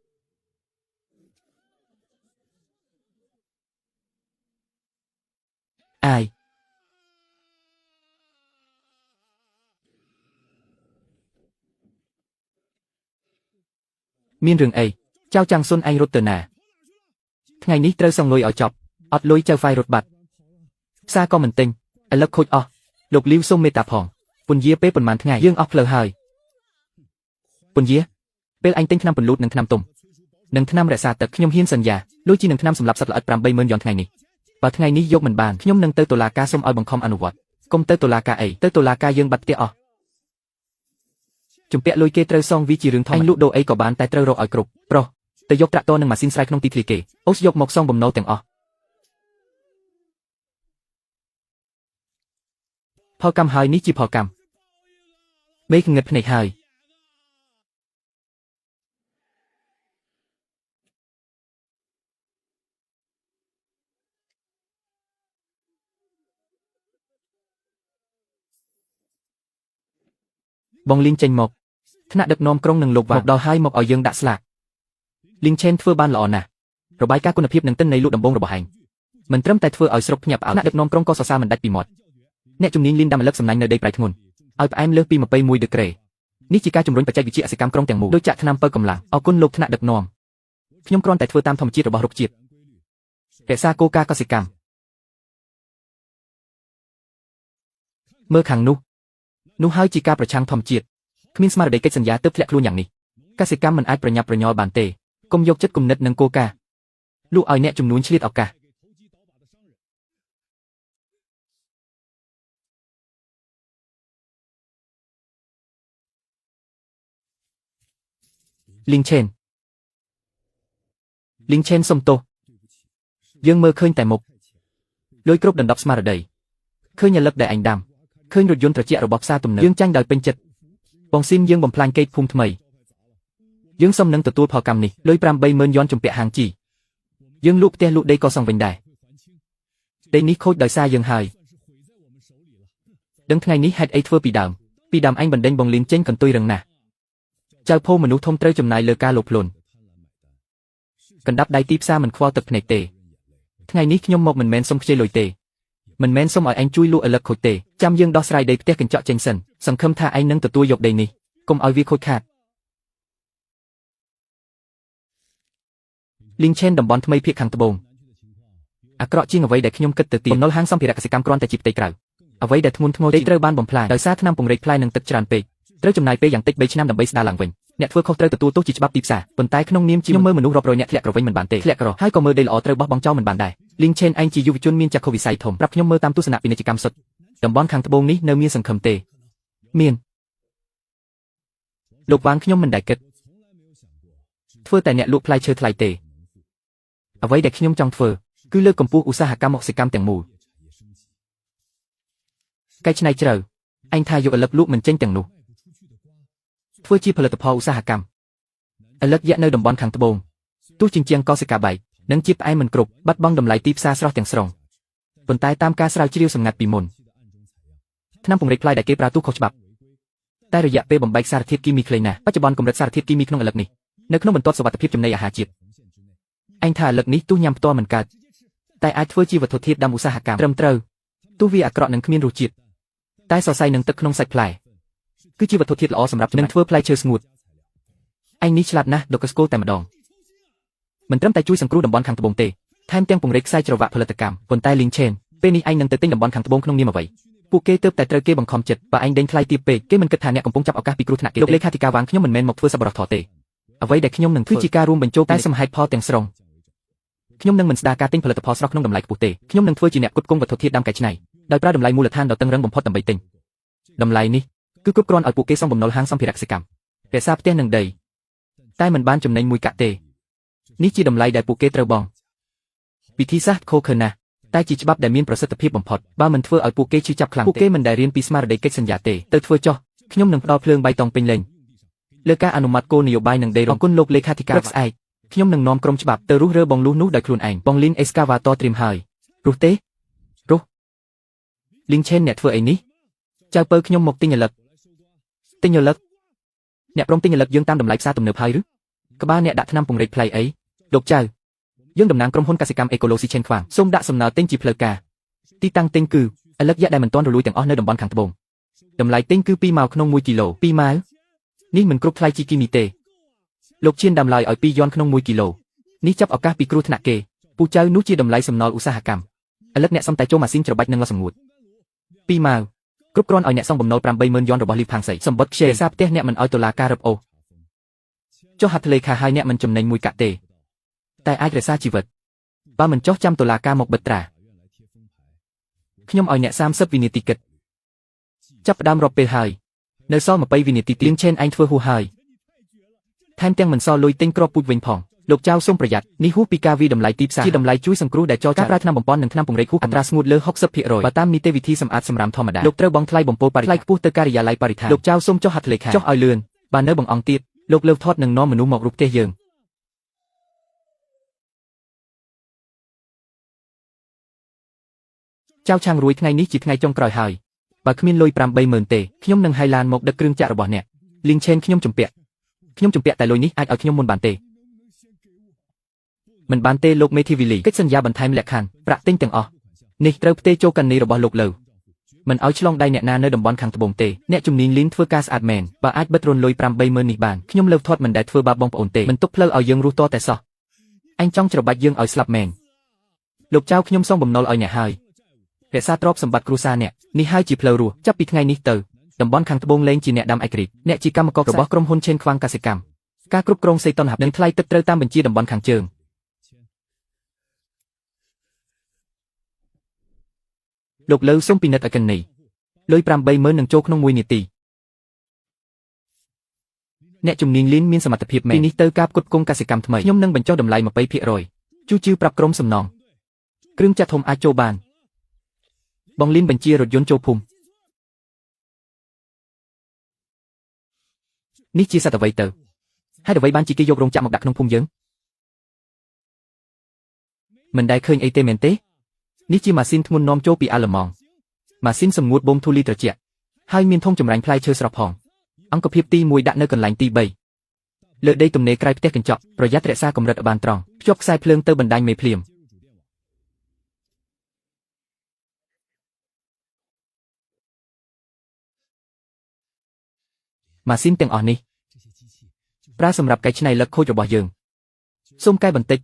អាយមានរឿងអីចៅចាំងសុនឯងរត់ទៅណាថ្ងៃនេះត្រូវសងលុយឲ្យចប់អត់លុយចៅហ្វាយរត់បាត់ផ្សារក៏មិនទិញឥឡូវខូចអស់លោកលីវសុំមេត្តាផងពន្យាពេលប៉ុន្មានថ្ងៃយើងអស់ផ្លូវហើយពន្យាពេលឯងទិញថ្នាំពន្លូតនិងថ្នាំទុំនិងថ្នាំរក្សាទឹកខ្ញុំហ៊ានសន្យាលុយជីនឹងថ្នាំសម្រាប់សត្វល្អិត 80,000 យ៉នថ្ងៃនេះបើថ្ងៃនេះយកមិនបានខ្ញុំនឹងទៅតុលាការសុំឲ្យបង្ខំអនុវត្តកុំទៅតុលាការអីទៅតុលាការយើងបាត់ផ្ទះអស់ជំពាក់លុយគេត្រូវសងវាជារឿងធំឯងលក់ដូរអីក៏បានតែត្រូវរកឲ្យគ្រប់ប្រុសទៅយកត្រាក់ទ័រនិងម៉ាស៊ីនស្រែក្នុងទីធ្លាគេអូសយកមកសងបំណុលទាំងអស់ផលកម្មហើយនេះជាផលកម្មមេឃងឹតភ្នែកហើយបងលីងចេញមកថ្នាក់ដឹកនាំក្រុងនឹងលោកវ៉ាមកដល់ហើយមកឲ្យយើងដាក់ស្លាក លីងឆេនធ្វើបានល្អណាស់របាយការណ៍គុណភាពនិងទិន្នន័យលក់ដំបូងរបស់ឯងមិនត្រឹមតែធ្វើឲ្យស្រុកភ្ញាក់ផ្អើលថ្នាក់ដឹកនាំក្រុងក៏សរសើរមិនដាច់ពីមាត់អ្នកជំនាញលីនដាំរលឹកសំណាញ់នៅដីប្រៃធ្ងន់ឲ្យផ្អែមលើសពី21ដឺក្រេនេះជាការជំរុញបច្ចេកវិទ្យាកសិកម្មក្រុងទាំងមូលដោយចាក់ថ្នាំពើកម្លាំងអរគុណលោកថ្នាក់ដឹកនាំខ្ញុំគ្រាន់តែធ្វើតាមធម្មជាតិរបស់រុក្ខជាតិរក្សាគោលការណ៍កសិកម្មមើលខាងនោះហើយជាការប្រឆាំងធម្មជាតិគ្មានស្មារតីកិច្ចសន្យាទើបធ្លាក់ខ្លួនយ៉ាងនេះកសិកម្មមិនអាចប្រញាប់ប្រញាល់បានទេកុំយកចិត្តគំនិតនឹងគោលការណ៍លក់ឲ្យអ្នកជំនួញឆ្លៀតឱកាសលីងឆេនសុំទោសយើងមើលឃើញតែមុខលុយគ្រប់ដណ្ដប់ស្មារតីឃើញរលឹកដែលអញដាំឃើញរថយន្តត្រជាក់របស់ផ្សារទំនើបយើងចាញ់ដោយពេញចិត្តបងស៊ីនយើងបំផ្លាញកេតភូមិថ្មីយើងសុំនឹងទទួលផលកម្មនេះលុយ80000យ៉នជំពាក់ហាងជីយើងលក់ផ្ទះលក់ដីក៏សងវិញដែរដីនេះខូចដោយសារយើងហើយដឹងថ្ងៃនេះហេតុអីធ្វើពីដើមអញបណ្ដេញបងលីនចេញកន្ទុយរឹងណាស់ចៅភោមនុស្សធំត្រូវចំណាយលើការលោភលន់កណ្ដាប់ដៃទីផ្សារមិនខ្វល់ទឹកភ្នែកទេថ្ងៃនេះខ្ញុំមកមិនមែនសុំខ្ចីលុយទេមិនមែនសុំឲ្យឯងជួយលក់ឥឡឹកខូចទេចាំយើងដោះស្រាយដីផ្ទះកញ្ចក់ចេញសិនសង្ឃឹមថាឯងនឹងទទួលយកដីនេះកុំឲ្យវាខូចខាតលីងឆេនតំបន់ថ្មីភាគខាងត្បូងអាក្រក់ជាងអ្វីដែលខ្ញុំគិតទៅទៀតបំណុលហាងសម្ភារៈកសិកម្មគ្រាន់តែជាផ្ទៃក្រៅអ្វីដែលធ្ងន់ធ្ងរទីត្រូវបានបំផ្លាញដោយសារថ្នាំពង្រេកផ្លែនិងទឹកច្រើនពេកត្រូវចំណាយពេលយ៉ាងតិច3ឆ្នាំដើម្បីស្ដារឡើងវិញអ្នកធ្វើខុសត្រូវទទួលទោសជាច្បាប់ទីផ្សារប៉ុន្តែក្នុងនាមជាខ្ញុំមើលមនុស្សរាប់រយអ្នកធ្លាក់ក្រវិញមិនបានទេធ្លាក់ក្រហើយក៏មើលដីល្អត្រូវបោះបង់ចោលមិនបានដែរលីងឆេនឯងជាយុវជនមានចក្ខុវិស័យធំប្រាប់ខ្ញុំមើលតាមទស្សនៈពាណិជ្ជកម្មសុទ្ធតំបន់ខាងត្បូងនេះនៅមានសង្ឃឹមទេមានលោកវ៉ាងខ្ញុំមិនដែលគិតធ្វើតែអ្នកលក់ផ្លែឈើថ្លៃទេអ្វីដែលខ្ញុំចង់ធ្វើគឺលើកកម្ពស់ឧស្សាហកម្មកសិកម្មទាំងមូលកែច្នៃជ្រៅអញថាយកឥឡឹកលក់មិនចេញទាំងនោះធ្វើជាផលិតផលឧស្សាហកម្មឥឡឹកយកនៅតំបន់ខាងត្បូងទោះជាជាងកសិកាបែកនិងជាផ្អែមមិនគ្រប់បាត់បង់តម្លៃទីផ្សារស្រស់ទាំងស្រុងប៉ុន្តែតាមការស្រាវជ្រាវសម្ងាត់ពីមុនថ្នាំពង្រេកផ្លែដែលគេប្រើទូខុសច្បាប់តែរយៈពេលបំបែកសារធាតុគីមីខ្លីណាស់បច្ចុប្បន្នកម្រិតសារធាតុគីមីក្នុងឥឡឹកនេះនៅក្នុងបន្ទាត់សុវត្ថិភាពចំណីអាហារជាតិអញថាឥឡឹកនេះទោះញ៉ាំផ្ទាល់មិនកើតតែអាចធ្វើជាវត្ថុធាតុដាំឧស្សាហកម្មត្រឹមត្រូវទោះវាអាក្រក់និងគ្មានរសជាតិតែសរសៃនឹងទឹកក្នុងសាច់ផ្លែគឺជាវត្ថុធាតុល្អសម្រាប់នឹងធ្វើផ្លែឈើស្ងួតឯងនេះឆ្លាតណាស់ដកស្គោតែម្ដងមិនត្រឹមតែជួយសង្គ្រោះតំបន់ខាងត្បូងទេថែមទាំងពង្រីកខ្សែច្រវាក់ផលិតកម្មប៉ុន្តែលីងឆេនពេលនេះឯងនឹងទៅទិញតំបន់ខាងត្បូងក្នុងនាមអ្វីពួកគេទើបតែត្រូវគេបង្ខំចិត្តបើឯងដេញថ្លៃទាបពេកគេមិនគិតថាអ្នកកំពុងចាប់ឱកាសពីគ្រោះថ្នាក់គេលោកលេខាធិការវ៉ាងខ្ញុំមិនមែនមកធ្វើសប្បុរសធម៌ទេអ្វីដែលខ្ញុំនឹងធ្វើគឺជាការរួមបញ្ចូលតែសមហេតុផលទាំងស្រុងខ្ញុំនឹងមិនស្ដារការទិញផលិតផលស្រស់ក្នុងតម្លៃខ្ពស់ទេខ្ញុំនឹងធ្វើជាអ្នកផ្គត់ផ្គង់វត្ថុធាតុដាំកែច្នៃដោយប្រើតម្លៃមូលដ្ឋានដ៏តឹងរ៉ឹងបំផុតដើម្បីទិញតម្លៃនេះគឺគ្រប់គ្រាន់ឲ្យពួកគេសងបំណុលហាងសម្ភារៈកសិកម្មរក្សាផ្ទះនិងដីតែមិនបានចំណេញមួយកាក់ទេនេះជាតម្លៃដែលពួកគេត្រូវបង់វិធីសាស្ត្រខុសខើណាស់តែជាច្បាប់ដែលមានប្រសិទ្ធភាពបំផុតបើមិនធ្វើឲ្យពួកគេឈឺចាប់ខ្លាំងពួកគេមិនដែលរៀនពីស្មារតីកិច្ចសន្យាទេទៅធ្វើចុះខ្ញុំនឹងផ្ដល់ភ្លើងបៃតងពេញលេញលើការអនុម័តគោលនយោបាយនិងដីរងគុណលោកលេខាធិការស្អែកខ្ញុំនឹងនាំក្រុមច្បាប់ទៅរុះរើបងលុះនោះដោយខ្លួនឯងបងលីនអេស្កាវ៉ាតត្រៀមហើយរស់ទេរស់លីងឆេនអ្នកធ្វើអីនេះចៅពៅខ្ញុំមកទិញឥឡឹកអ្នកព្រមទិញឥឡឹកយើងតាមតម្លៃផ្សារទំនើបហើយឬក្បាលអ្នកដាក់ថ្នាំពង្រេកផ្លៃអីលោកចៅយើងតំណាងក្រុមហ៊ុនកសិកម្មអេកូឡូស៊ីឆេនខ្វាងសូមដាក់សំណើទិញជាផ្លូវការទីតាំងទិញគឺឥឡឹកយកដែលមិនទាន់រលួយទាំងអស់នៅតំបន់ខាងត្បូងតម្លៃទិញគឺ2ម៉ៅក្នុង1គីឡូ2ម៉ៅនេះមិនគ្រប់ថ្លៃជីគីមីទេលោកជៀនដាំឡើយឲ្យ2យ៉នក្នុង1គីឡូនេះចាប់ឱកាសពីគ្រោះថ្នាក់គេពូចៅនោះជាតម្លៃសំណល់ឧស្សាហកម្មឥឡឹកអ្នកសុំតែចូលម៉ាស៊ីនច្របាច់និងលសម្ងួត2ម៉ៅគ្រប់គ្រាន់ឲ្យអ្នកសងបំណុល80000យ៉នរបស់លីផាំងសៃសម្បត្តិខ្ជិលសារផ្ទះអ្នកមិនឲ្យតុលាការរឹបអូសចុះហត្ថលេខាឲ្យអ្នកមិនចំណេញមួយកាក់ទេតែអាចរក្សាជីវិតបើមិនចុះចាំតុលាការមកបិទត្រាខ្ញុំឲ្យអ្នក30វិនាទីគិតចាប់ផ្ដើមរាប់ពេលហើយនៅសល់20វិនាទីទៀតលៀងឆេនឯងធ្វើហួសហើយថែមទាំងមិនសល់លុយទិញគ្រាប់ពូជវិញផងលោកចៅសូមប្រយ័ត្ននេះហួសពីការវិតម្លៃទីផ្សារជាតម្លៃជួយសង្គ្រោះដែលចរចាប្រើថ្នាំបំពន់និងថ្នាំពង្រេកហួសអត្រាស្ងួតលើ 60% បើតាមនីតិវិធីសម្អាតសម្រាមធម្មតាលោកត្រូវបង់ថ្លៃបំពុលបរិស្ថានថ្លៃខ្ពស់ទៅការិយាល័យបរិស្ថានលោកចៅសូមចុះហត្ថលេខាចុះឲ្យលឿនបើនៅបង្អង់ទៀតលោកលើវថតនឹងនាំមនុស្សមករូបផ្ទះយើងចៅឆាងរួយថ្ងៃនេះជាថ្ងៃចុងក្រោយហើយបើគ្មានលុយ80000ទេខ្ញុំនឹងហៃឡានមកដឹកគ្រឿងចាក់របស់អ្នកលីងឆេនខ្ញុំជំពាក់តែលុយនេះអាចឲ្យខ្ញុំមុនបានទេ មិនបានទេលោកមេធីវីលីកិច្ចសន្យាបន្ថែមលក្ខខណ្ឌប្រាក់ទិញទាំងអស់នេះត្រូវផ្ទេរចូលកណនីរបស់លោកលើមិនឲ្យឆ្លងដៃអ្នកណានៅតំបន់ខាងត្បូងទេអ្នកជំនាញលីនធ្វើការស្អាតមែនបើអាចបិទរនលុយ 80000 នេះបានខ្ញុំលើកធាត់មិនដែលធ្វើបាបបងប្អូនទេមិនទុកផ្លូវឲ្យយើងរស់តតែសោះអញចង់ច្របាច់យើងឲ្យស្លាប់មែនលោកចៅខ្ញុំសងបំណុលឲ្យអ្នកហើយរក្សាទ្រព្យសម្បត្តិគ្រួសារអ្នកនេះហើយជាផ្លូវរស់ចាប់ពីថ្ងៃនេះទៅតំបន់ខាងត្បូងលែងជាអ្នកដាំឯករាជ្យអ្នកជាកម្មកររបស់ក្រុមហ៊ុនឆេនខ្វាំងកសិកម្មការគ្រប់គ្រងសេតុនហបនិងថ្លៃទឹកត្រូវតាមបញ្ជាតំបន់ខាងជើងលោកលើសូមពិនិត្យឲ្យកណនីលុយ 80000 នឹងចូលក្នុង1នាទីអ្នកជំនាញលីនមានសមត្ថភាពមែនពីនេះទៅការផ្គត់ផ្គង់កសិកម្មថ្មីខ្ញុំនឹងបញ្ចុះតម្លៃ 20% ជួជឿប្រាប់ក្រុមសំណងគ្រឿងចាក់ធំអាចចូលបានបងលីនបញ្ជារថយន្តចូលភូមិនេះជាសត្វអ្វីទៅហេតុអ្វីបានជាគេយករោងចក្រមកដាក់ក្នុងភូមិយើងមិនដែលឃើញអីទេមែនទេនេះជាម៉ាស៊ីនធ្ងន់នាំចូលពីអាល្លឺម៉ង់ម៉ាស៊ីនសម្ងួតបូមធូលីត្រជាក់ហើយមានធុងចម្រាញ់ផ្លែឈើស្រស់ផងអង្គភាពទី1ដាក់នៅកន្លែងទី3លើដីទំនេរក្រៅផ្ទះកញ្ចក់ប្រយ័ត្នរក្សាកម្រិតឲ្យបានត្រង់ភ្ជាប់ខ្សែភ្លើងទៅបណ្ដាញមេភ្លៀងម៉ាស៊ីនទាំងអស់នេះប្រើសម្រាប់កែច្នៃលឹកខូចរបស់យើងសូមកែបន្តិច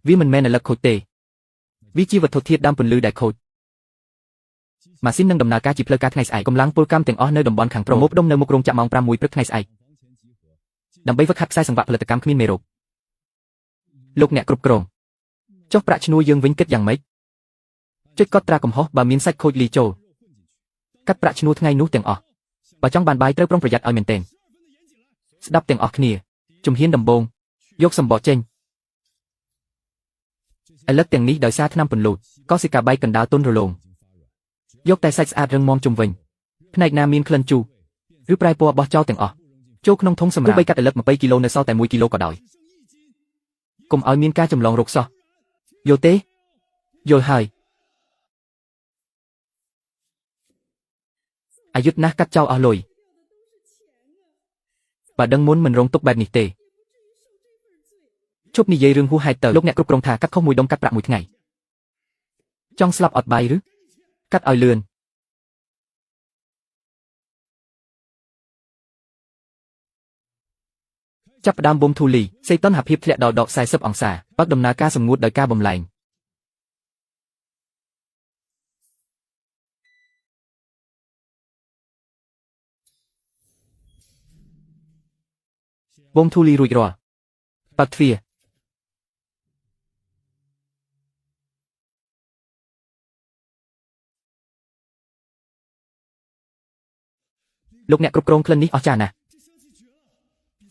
វាមិនមែនលឹកខូចទេវាជាវត្ថុធាតុដើមពន្លឺដែលខូចម៉ាស៊ីននឹងដំណើរការជាផ្លូវការថ្ងៃស្អែកកម្លាំងពលកម្មទាំងអស់នៅតំបន់ខាងប្រមូលផ្ដុំនៅមុខរោងចក្រម៉ោង 6 ព្រឹកថ្ងៃស្អែកដើម្បីវឹកហាត់ខ្សែសង្វាក់ផលិតកម្មគ្មានមេរោគលោកអ្នកគ្រប់គ្រងចុះប្រាក់ឈ្នួលយើងវិញគិតយ៉ាងម៉េចចុចកត់ត្រាកំហុសបើមានសាច់ខូចលីចូលកាត់ប្រាក់ឈ្នួលថ្ងៃនោះទាំងអស់បើចង់បានបាយត្រូវប្រុងប្រយ័ត្នឲ្យមែនទែនស្ដាប់ទាំងអស់គ្នាជំហានដំបូងយកសម្បកចេញឥឡូវទាំងនេះដោយសារថ្នាំពន្លូតកោសិកាបែកកណ្ដាលទុនរលោងយកតែសាច់ស្អាតរឹងមាំជុំវិញផ្នែកណាមានក្លិនជូរឬប្រែពណ៌បោះចោលទាំងអស់ចូលក្នុងធុងសម្រាប់ទោះបីកាត់ឥឡូវ20គីឡូនៅសល់តែ1គីឡូក៏ដោយកុំឲ្យមានការចម្លងរោគសោះយល់ទេយល់ហើយអាយុទ្ធណាស់កាត់ចោលអស់លុយបើដឹងមុនមិនរងទុកបែបនេះទេជប់និយាយរឿងហួសហេតុទៅលោកអ្នកគ្រប់គ្រងថាកាត់ខុសមួយដុំកាត់ប្រាក់មួយថ្ងៃចង់ស្លាប់អត់បាយឬកាត់ឲ្យលឿនចាប់ផ្ដើមបូមធូលីសេតុនហភាពធ្លាក់ដល់ដក40អង្សាបើកដំណើរការសម្ងួតដោយការបំលែងបូមធូលីរួចរាល់បើកទ្វារលោកអ្នកគ្រប់គ្រងក្លិននេះអស្ចារ្យណាស់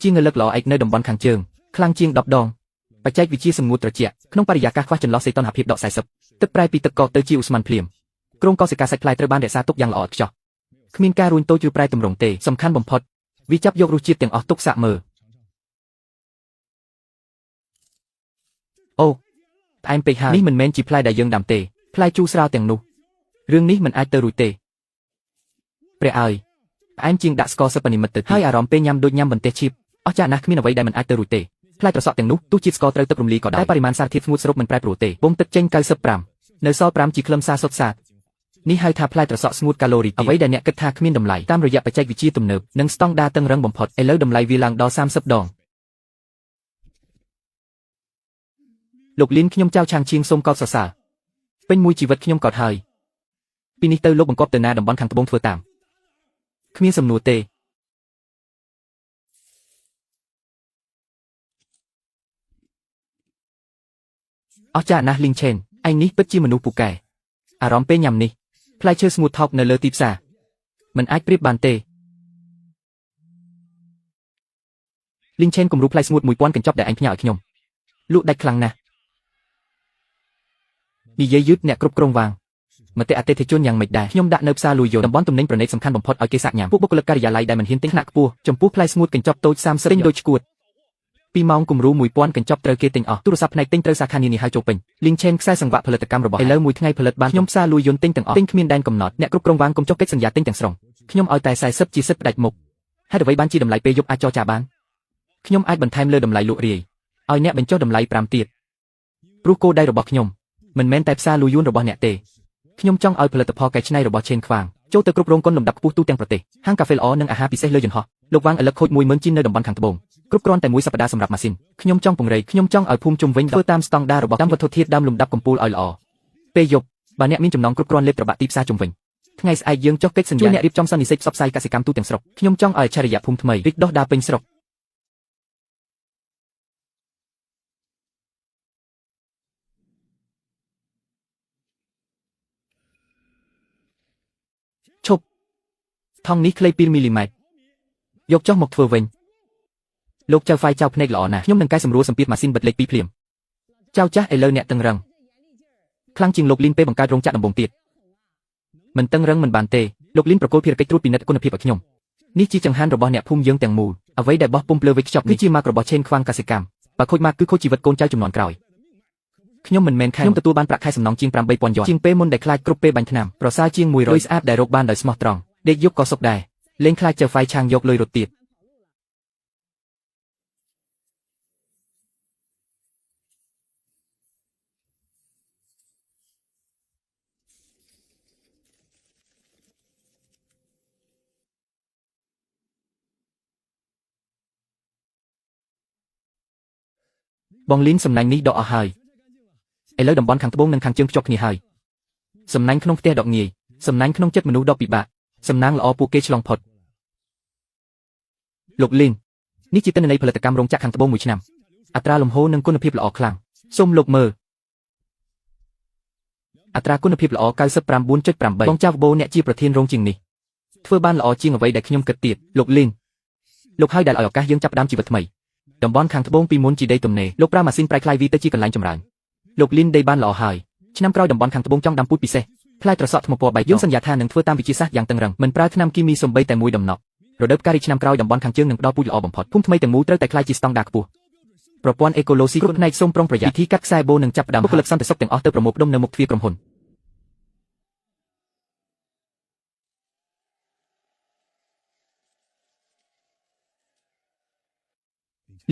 ជាងរលឹកល្អឯកនៅតំបន់ខាងជើងខ្លាំងជាង10 ដងបច្ចេកវិទ្យាសម្ងួតត្រជាក់ក្នុងបរិយាកាសខ្វះចន្លោះសេតុនហភាពដក40ទឹកប្រែពីទឹកកកទៅជាឧស្ម័នភ្លាមគ្រោងកោសិកាសាច់ផ្លែត្រូវបានរក្សាទុកយ៉ាងល្អឥតខ្ចោះគ្មានការរួញតូចឬប្រែទម្រង់ទេសំខាន់បំផុតវាចាប់យករសជាតិទាំងអស់ទុកសាកមើលអូផ្អែមពេកហើយនេះមិនមែនជាផ្លែដែលយើងដាំទេផ្លែជូរស្រាលទាំងនោះរឿងនេះមិនអាចទៅរួចទេព្រះអើយផ្អែមជាងដាក់ស្ករសិបនិមិត្តទៅហើយអារម្មណ៍ពេលញ៉ាំដូចញ៉ាំបន្ទះឈីបអស្ចារ្យណាស់គ្មានអ្វីដែលមិនអាចទៅរួចទេផ្លែត្រសក់ទាំងនោះទោះជាតិស្ករត្រូវទឹករំលាយក៏ដោយតែបរិមាណសារធាតុស្ងួតសរុបមិនប្រែប្រួលទេបូមទឹកចេញ95នៅសល់5ជាខ្លឹមសារសុទ្ធសាធនេះហៅថាផ្លែត្រសក់ស្ងួតកាឡូរីអ្វីដែលអ្នកគិតថាគ្មានតម្លៃតាមរយៈបច្ចេកវិទ្យាទំនើបនិងស្តង់ដារតឹងរឹងបំផុតឥឡូវតម្លៃវាឡើងដល់30 ដងលោកលីនខ្ញុំចៅឆាងឈៀងសូមកោតសរសើរពេញមួយជីវិតខ្ញុំកោតហើយពីនេះទៅលោកបង្កប់ទៅណាតំបន់ខាងត្បូងធ្វើតាមគ្មានសំណួរទេអស្ចារ្យណាស់លីងឆេនឯងនេះពិតជាមនុស្សពូកែអារម្មណ៍ពេលញ៉ាំនេះផ្លែឈើស្ងួតថោកនៅលើទីផ្សារមិនអាចប្រៀបបានទេលីងឆេនគំរូផ្លែស្ងួត1000កញ្ចប់ដែលឯងផ្ញើឲ្យខ្ញុំលក់ដាច់ខ្លាំងណាស់និយាយយឺតអ្នកគ្រប់គ្រងវាងមតិអតិថិជនយ៉ាងម៉េចដែរខ្ញុំដាក់នៅផ្សារលួយយោតំបន់ទំនិញប្រណិតសំខាន់បំផុតឲ្យគេសាកញ៉ាំពួកបុគ្គលិកការិយាល័យដែលមិនហ៊ានទិញថ្នាក់ខ្ពស់ចំពោះផ្លែស្ងួតកញ្ចប់តូច30ទិញដូចឈួត2ម៉ោងគំរូ1000កញ្ចប់ត្រូវគេទិញអស់ទូរស័ព្ទផ្នែកទិញត្រូវសាខានានាហើយចូលពេញលីងឆេនខ្សែសង្វាក់ផលិតកម្មរបស់ឥឡូវមួយថ្ងៃផលិតបានខ្ញុំផ្សារលួយយន្តទិញទាំងអស់ទិញគ្មានដែនកំណត់អ្នកគ្រប់គ្រងវាងកុំចុះកិច្ចសន្យាទិញទាំងស្រុងខ្ញុំឲ្យតែ40ជាសិទ្ធិផ្ដាច់មុខហេតុអ្វីបានជាតម្លៃពេលយប់អាចចរចាបានខ្ញុំអាចបន្ថែមលើតម្លៃលក់រាយឲ្យអ្នកបញ្ចុះតម្លៃ5ទៀត ព្រោះគោលដៅរបស់ខ្ញុំមិនមែនតែផ្សារលូយួនរបស់អ្នកទេខ្ញុំចង់ឲ្យផលិតផលកែច្នៃរបស់ឆេនខ្វាងចូលទៅគ្រប់គ្រងគុណលំដាប់ខ្ពស់ទូទាំងប្រទេសហាងកាហ្វេល្អនិងអាហារពិសេសលើយន្តហោះលោកវ៉ាងឥឡូវខូច10000ជីននៅតំបន់ខាងត្បូងគ្រប់គ្រាន់តែមួយសប្តាហ៍សម្រាប់ម៉ាស៊ីនខ្ញុំចង់ពង្រីកខ្ញុំចង់ឲ្យភូមិជុំវិញធ្វើតាមស្តង់ដាររបស់កម្មវត្ថុធាតុដើមលំដាប់កំពូលឲ្យល្អពេលយប់បើអ្នកមានចំណងគ្រប់គ្រាន់លេបត្របាក់ទីផ្សារជុំវិញថ្ងៃស្អែកយើងចុះកិច្ចសន្យាអ្នករៀបចំសន្និសីទផ្សព្វផ្សាយកសិកម្មទូទាំងស្រុកខ្ញុំចង់ឲ្យអច្ឆរិយៈភូមិថ្មីរីកដុះដាលពេញស្រុកឈប់ថង់នេះខ្លី2មីលីម៉ែត្រយកចុះមកធ្វើវិញលោកចៅហ្វាយចៅភ្នែកល្អណាស់ខ្ញុំនឹងកែសម្រួលសម្ពាធម៉ាស៊ីនបិទលេខ2ភ្លាមចៅចាស់ឥឡូវអ្នកតឹងរឹងខ្លាំងជាងលោកលីនពេលបង្កើតរោងចក្រដំបូងទៀតមិនតឹងរឹងមិនបានទេលោកលីនប្រកល់ភារកិច្ចត្រួតពិនិត្យគុណភាពឲ្យខ្ញុំនេះជាចង្ហាន់របស់អ្នកភូមិយើងទាំងមូលអ្វីដែលបោះពុំភ្លើវេចខ្ចប់គឺជាម៉ាករបស់ឆេនខ្វាងកសិកម្មបើខូចម៉ាកគឺខូចជីវិតកូនចៅជំនាន់ក្រោយខ្ញុំមិនមែនខ្ញុំទទួលបានប្រាក់ខែសំណងជាង8000យន់ជាងពេលមុនដែលខ្លាចគ្រប់ពេលបាញ់ថ្នាំប្រសើរជាង100ស្អាតដែលរកបានដោយស្មោះត្រង់ដេកយប់ក៏សុខដែរលេងខ្លាចចៅហ្វាយឆាងយកលុយរត់ទៀតបងលីនសំណាញ់នេះដកអស់ហើយឥឡូវតំបន់ខាងត្បូងនិងខាងជើងភ្ជាប់គ្នាហើយសំណាញ់ក្នុងផ្ទះដកងាយសំណាញ់ក្នុងចិត្តមនុស្សដកពិបាកសំណាងល្អពួកគេឆ្លងផុតលោកលីននេះជាទិន្នន័យផលិតកម្មរោងចក្រខាងត្បូងមួយឆ្នាំអត្រាលំហូរនិងគុណភាពល្អខ្លាំងសូមលោកមើលអត្រាគុណភាពល្អ 99.8 បងចៅបបោអ្នកជាប្រធានរោងជាងនេះធ្វើបានល្អជាងអ្វីដែលខ្ញុំគិតទៀតលោកលីនលោកហើយដែលឲ្យឱកាសយើងចាប់ផ្ដើមជីវិតថ្មីតំបន់ខាងត្បូងពីមុនជាដីទំនេរលោកប្រើម៉ាស៊ីនប្រែក្លាយវាទៅជាកន្លែងចម្រើនលោកលីនដីបានល្អហើយឆ្នាំក្រោយតំបន់ខាងត្បូងចង់ដាំពូជពិសេសផ្លែត្រសក់ថ្មពណ៌បែកយើងសន្យាថានឹងធ្វើតាមវិធីសាស្ត្រយ៉ាងតឹងរ៉ឹងមិនប្រើថ្នាំគីមីសូម្បីតែមួយដំណក់រដូវផ្ការីកឆ្នាំក្រោយតំបន់ខាងជើងនឹងផ្ដល់ពូជល្អបំផុតភូមិថ្មីទាំងមូលត្រូវតែក្លាយជាស្តង់ដារខ្ពស់ប្រព័ន្ធអេកូឡូស៊ីគ្រប់ផ្នែកសូមប្រុងប្រយ័ត្នវិធីកាត់ខ្សែបូនឹងចាប់ផ្ដើមបុគ្គលិកសន្តិសុខទាំងអស់ទៅប្រមូលផ្ដុំនៅមុខទ្វារក្រុមហ៊ុន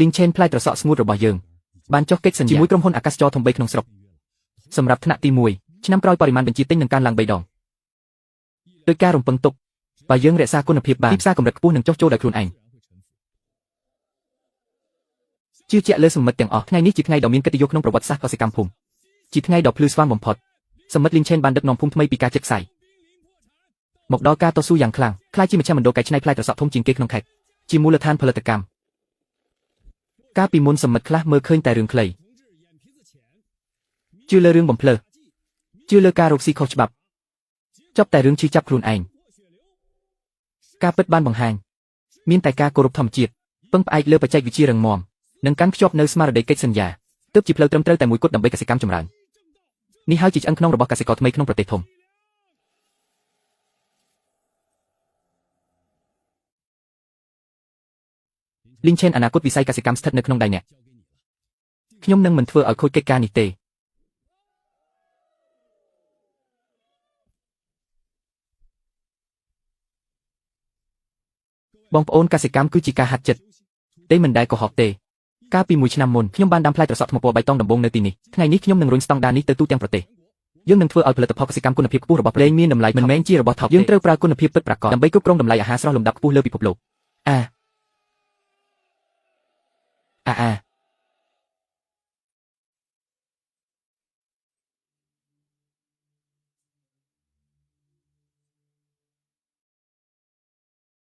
លីងឆេនផ្លែត្រសក់ស្ងួតរបស់យើងបានចុះកិច្ចសន្យាជាមួយក្រុមហ៊ុនអាកាសចរធំ3ក្នុងស្រុកសម្រាប់ថ្នាក់ទី1ឆ្នាំក្រោយបរិមាណបញ្ជាទិញនឹងកើនឡើង3ដងដោយការរំពឹងទុកបើយើងរក្សាគុណភាពបានទីផ្សារកម្រិតខ្ពស់នឹងចុះចូលដោយខ្លួនឯងជឿជាក់លើសមិទ្ធទាំងអស់ថ្ងៃនេះជាថ្ងៃដ៏មានកិត្តិយសក្នុងប្រវត្តិសាស្ត្រកសិកម្មភូមិជាថ្ងៃដ៏ភ្លឺស្វាងបំផុតសមិទ្ធលីងឆេនបានដឹកនាំភូមិថ្មីពីការជិតខ្សែមកដល់ការតស៊ូយ៉ាងខ្លាំងខ្លាចជាមជ្ឈមណ្ឌលកែច្នៃផ្លែត្រសក់ធំជាងគេក្នុងខេត្តជាមូលដ្ឋានផលិតកម្មកាលពីមុនសមិទ្ធខ្លះមើលឃើញតែរឿងខ្លីជឿលើរឿងបំភ្លើជឿលើការរកស៊ីខុសច្បាប់ចប់តែរឿងឈឺចាប់ខ្លួនឯងការពិតបានបង្ហាញមានតែការគោរពធម្មជាតិពឹងផ្អែកលើបច្ចេកវិទ្យារឹងមាំនិងកាន់ភ្ជាប់នៅស្មារតីកិច្ចសន្យាទើបជាផ្លូវត្រឹមត្រូវតែមួយគត់ដើម្បីកសិកម្មចម្រើននេះហើយជាឆ្អឹងខ្នងរបស់កសិករថ្មីក្នុងប្រទេសធំលីងឆេនអនាគតវិស័យកសិកម្មស្ថិតនៅក្នុងដៃអ្នកខ្ញុំនឹងមិនធ្វើឲ្យខូចកិច្ចការនេះទេបងប្អូនកសិកម្មគឺជាការហាត់ចិត្តទេមិនដែលកុហកទេកាលពី1ឆ្នាំមុនខ្ញុំបានដាំផ្លែត្រសក់ថ្មពណ៌បៃតងដំបូងនៅទីនេះថ្ងៃនេះខ្ញុំនឹងរុញស្តង់ដារនេះទៅទូទាំងប្រទេសយើងនឹងធ្វើឲ្យផលិតផលកសិកម្មគុណភាពខ្ពស់របស់ប្រទេសមានតម្លៃមិនមែនជារបស់ថោកយើងត្រូវប្រើគុណភាពពិតប្រាកដដើម្បីគ្រប់គ្រងតម្លៃអាហារស្រស់លំដាប់ខ្ពស់លើពិភពលោក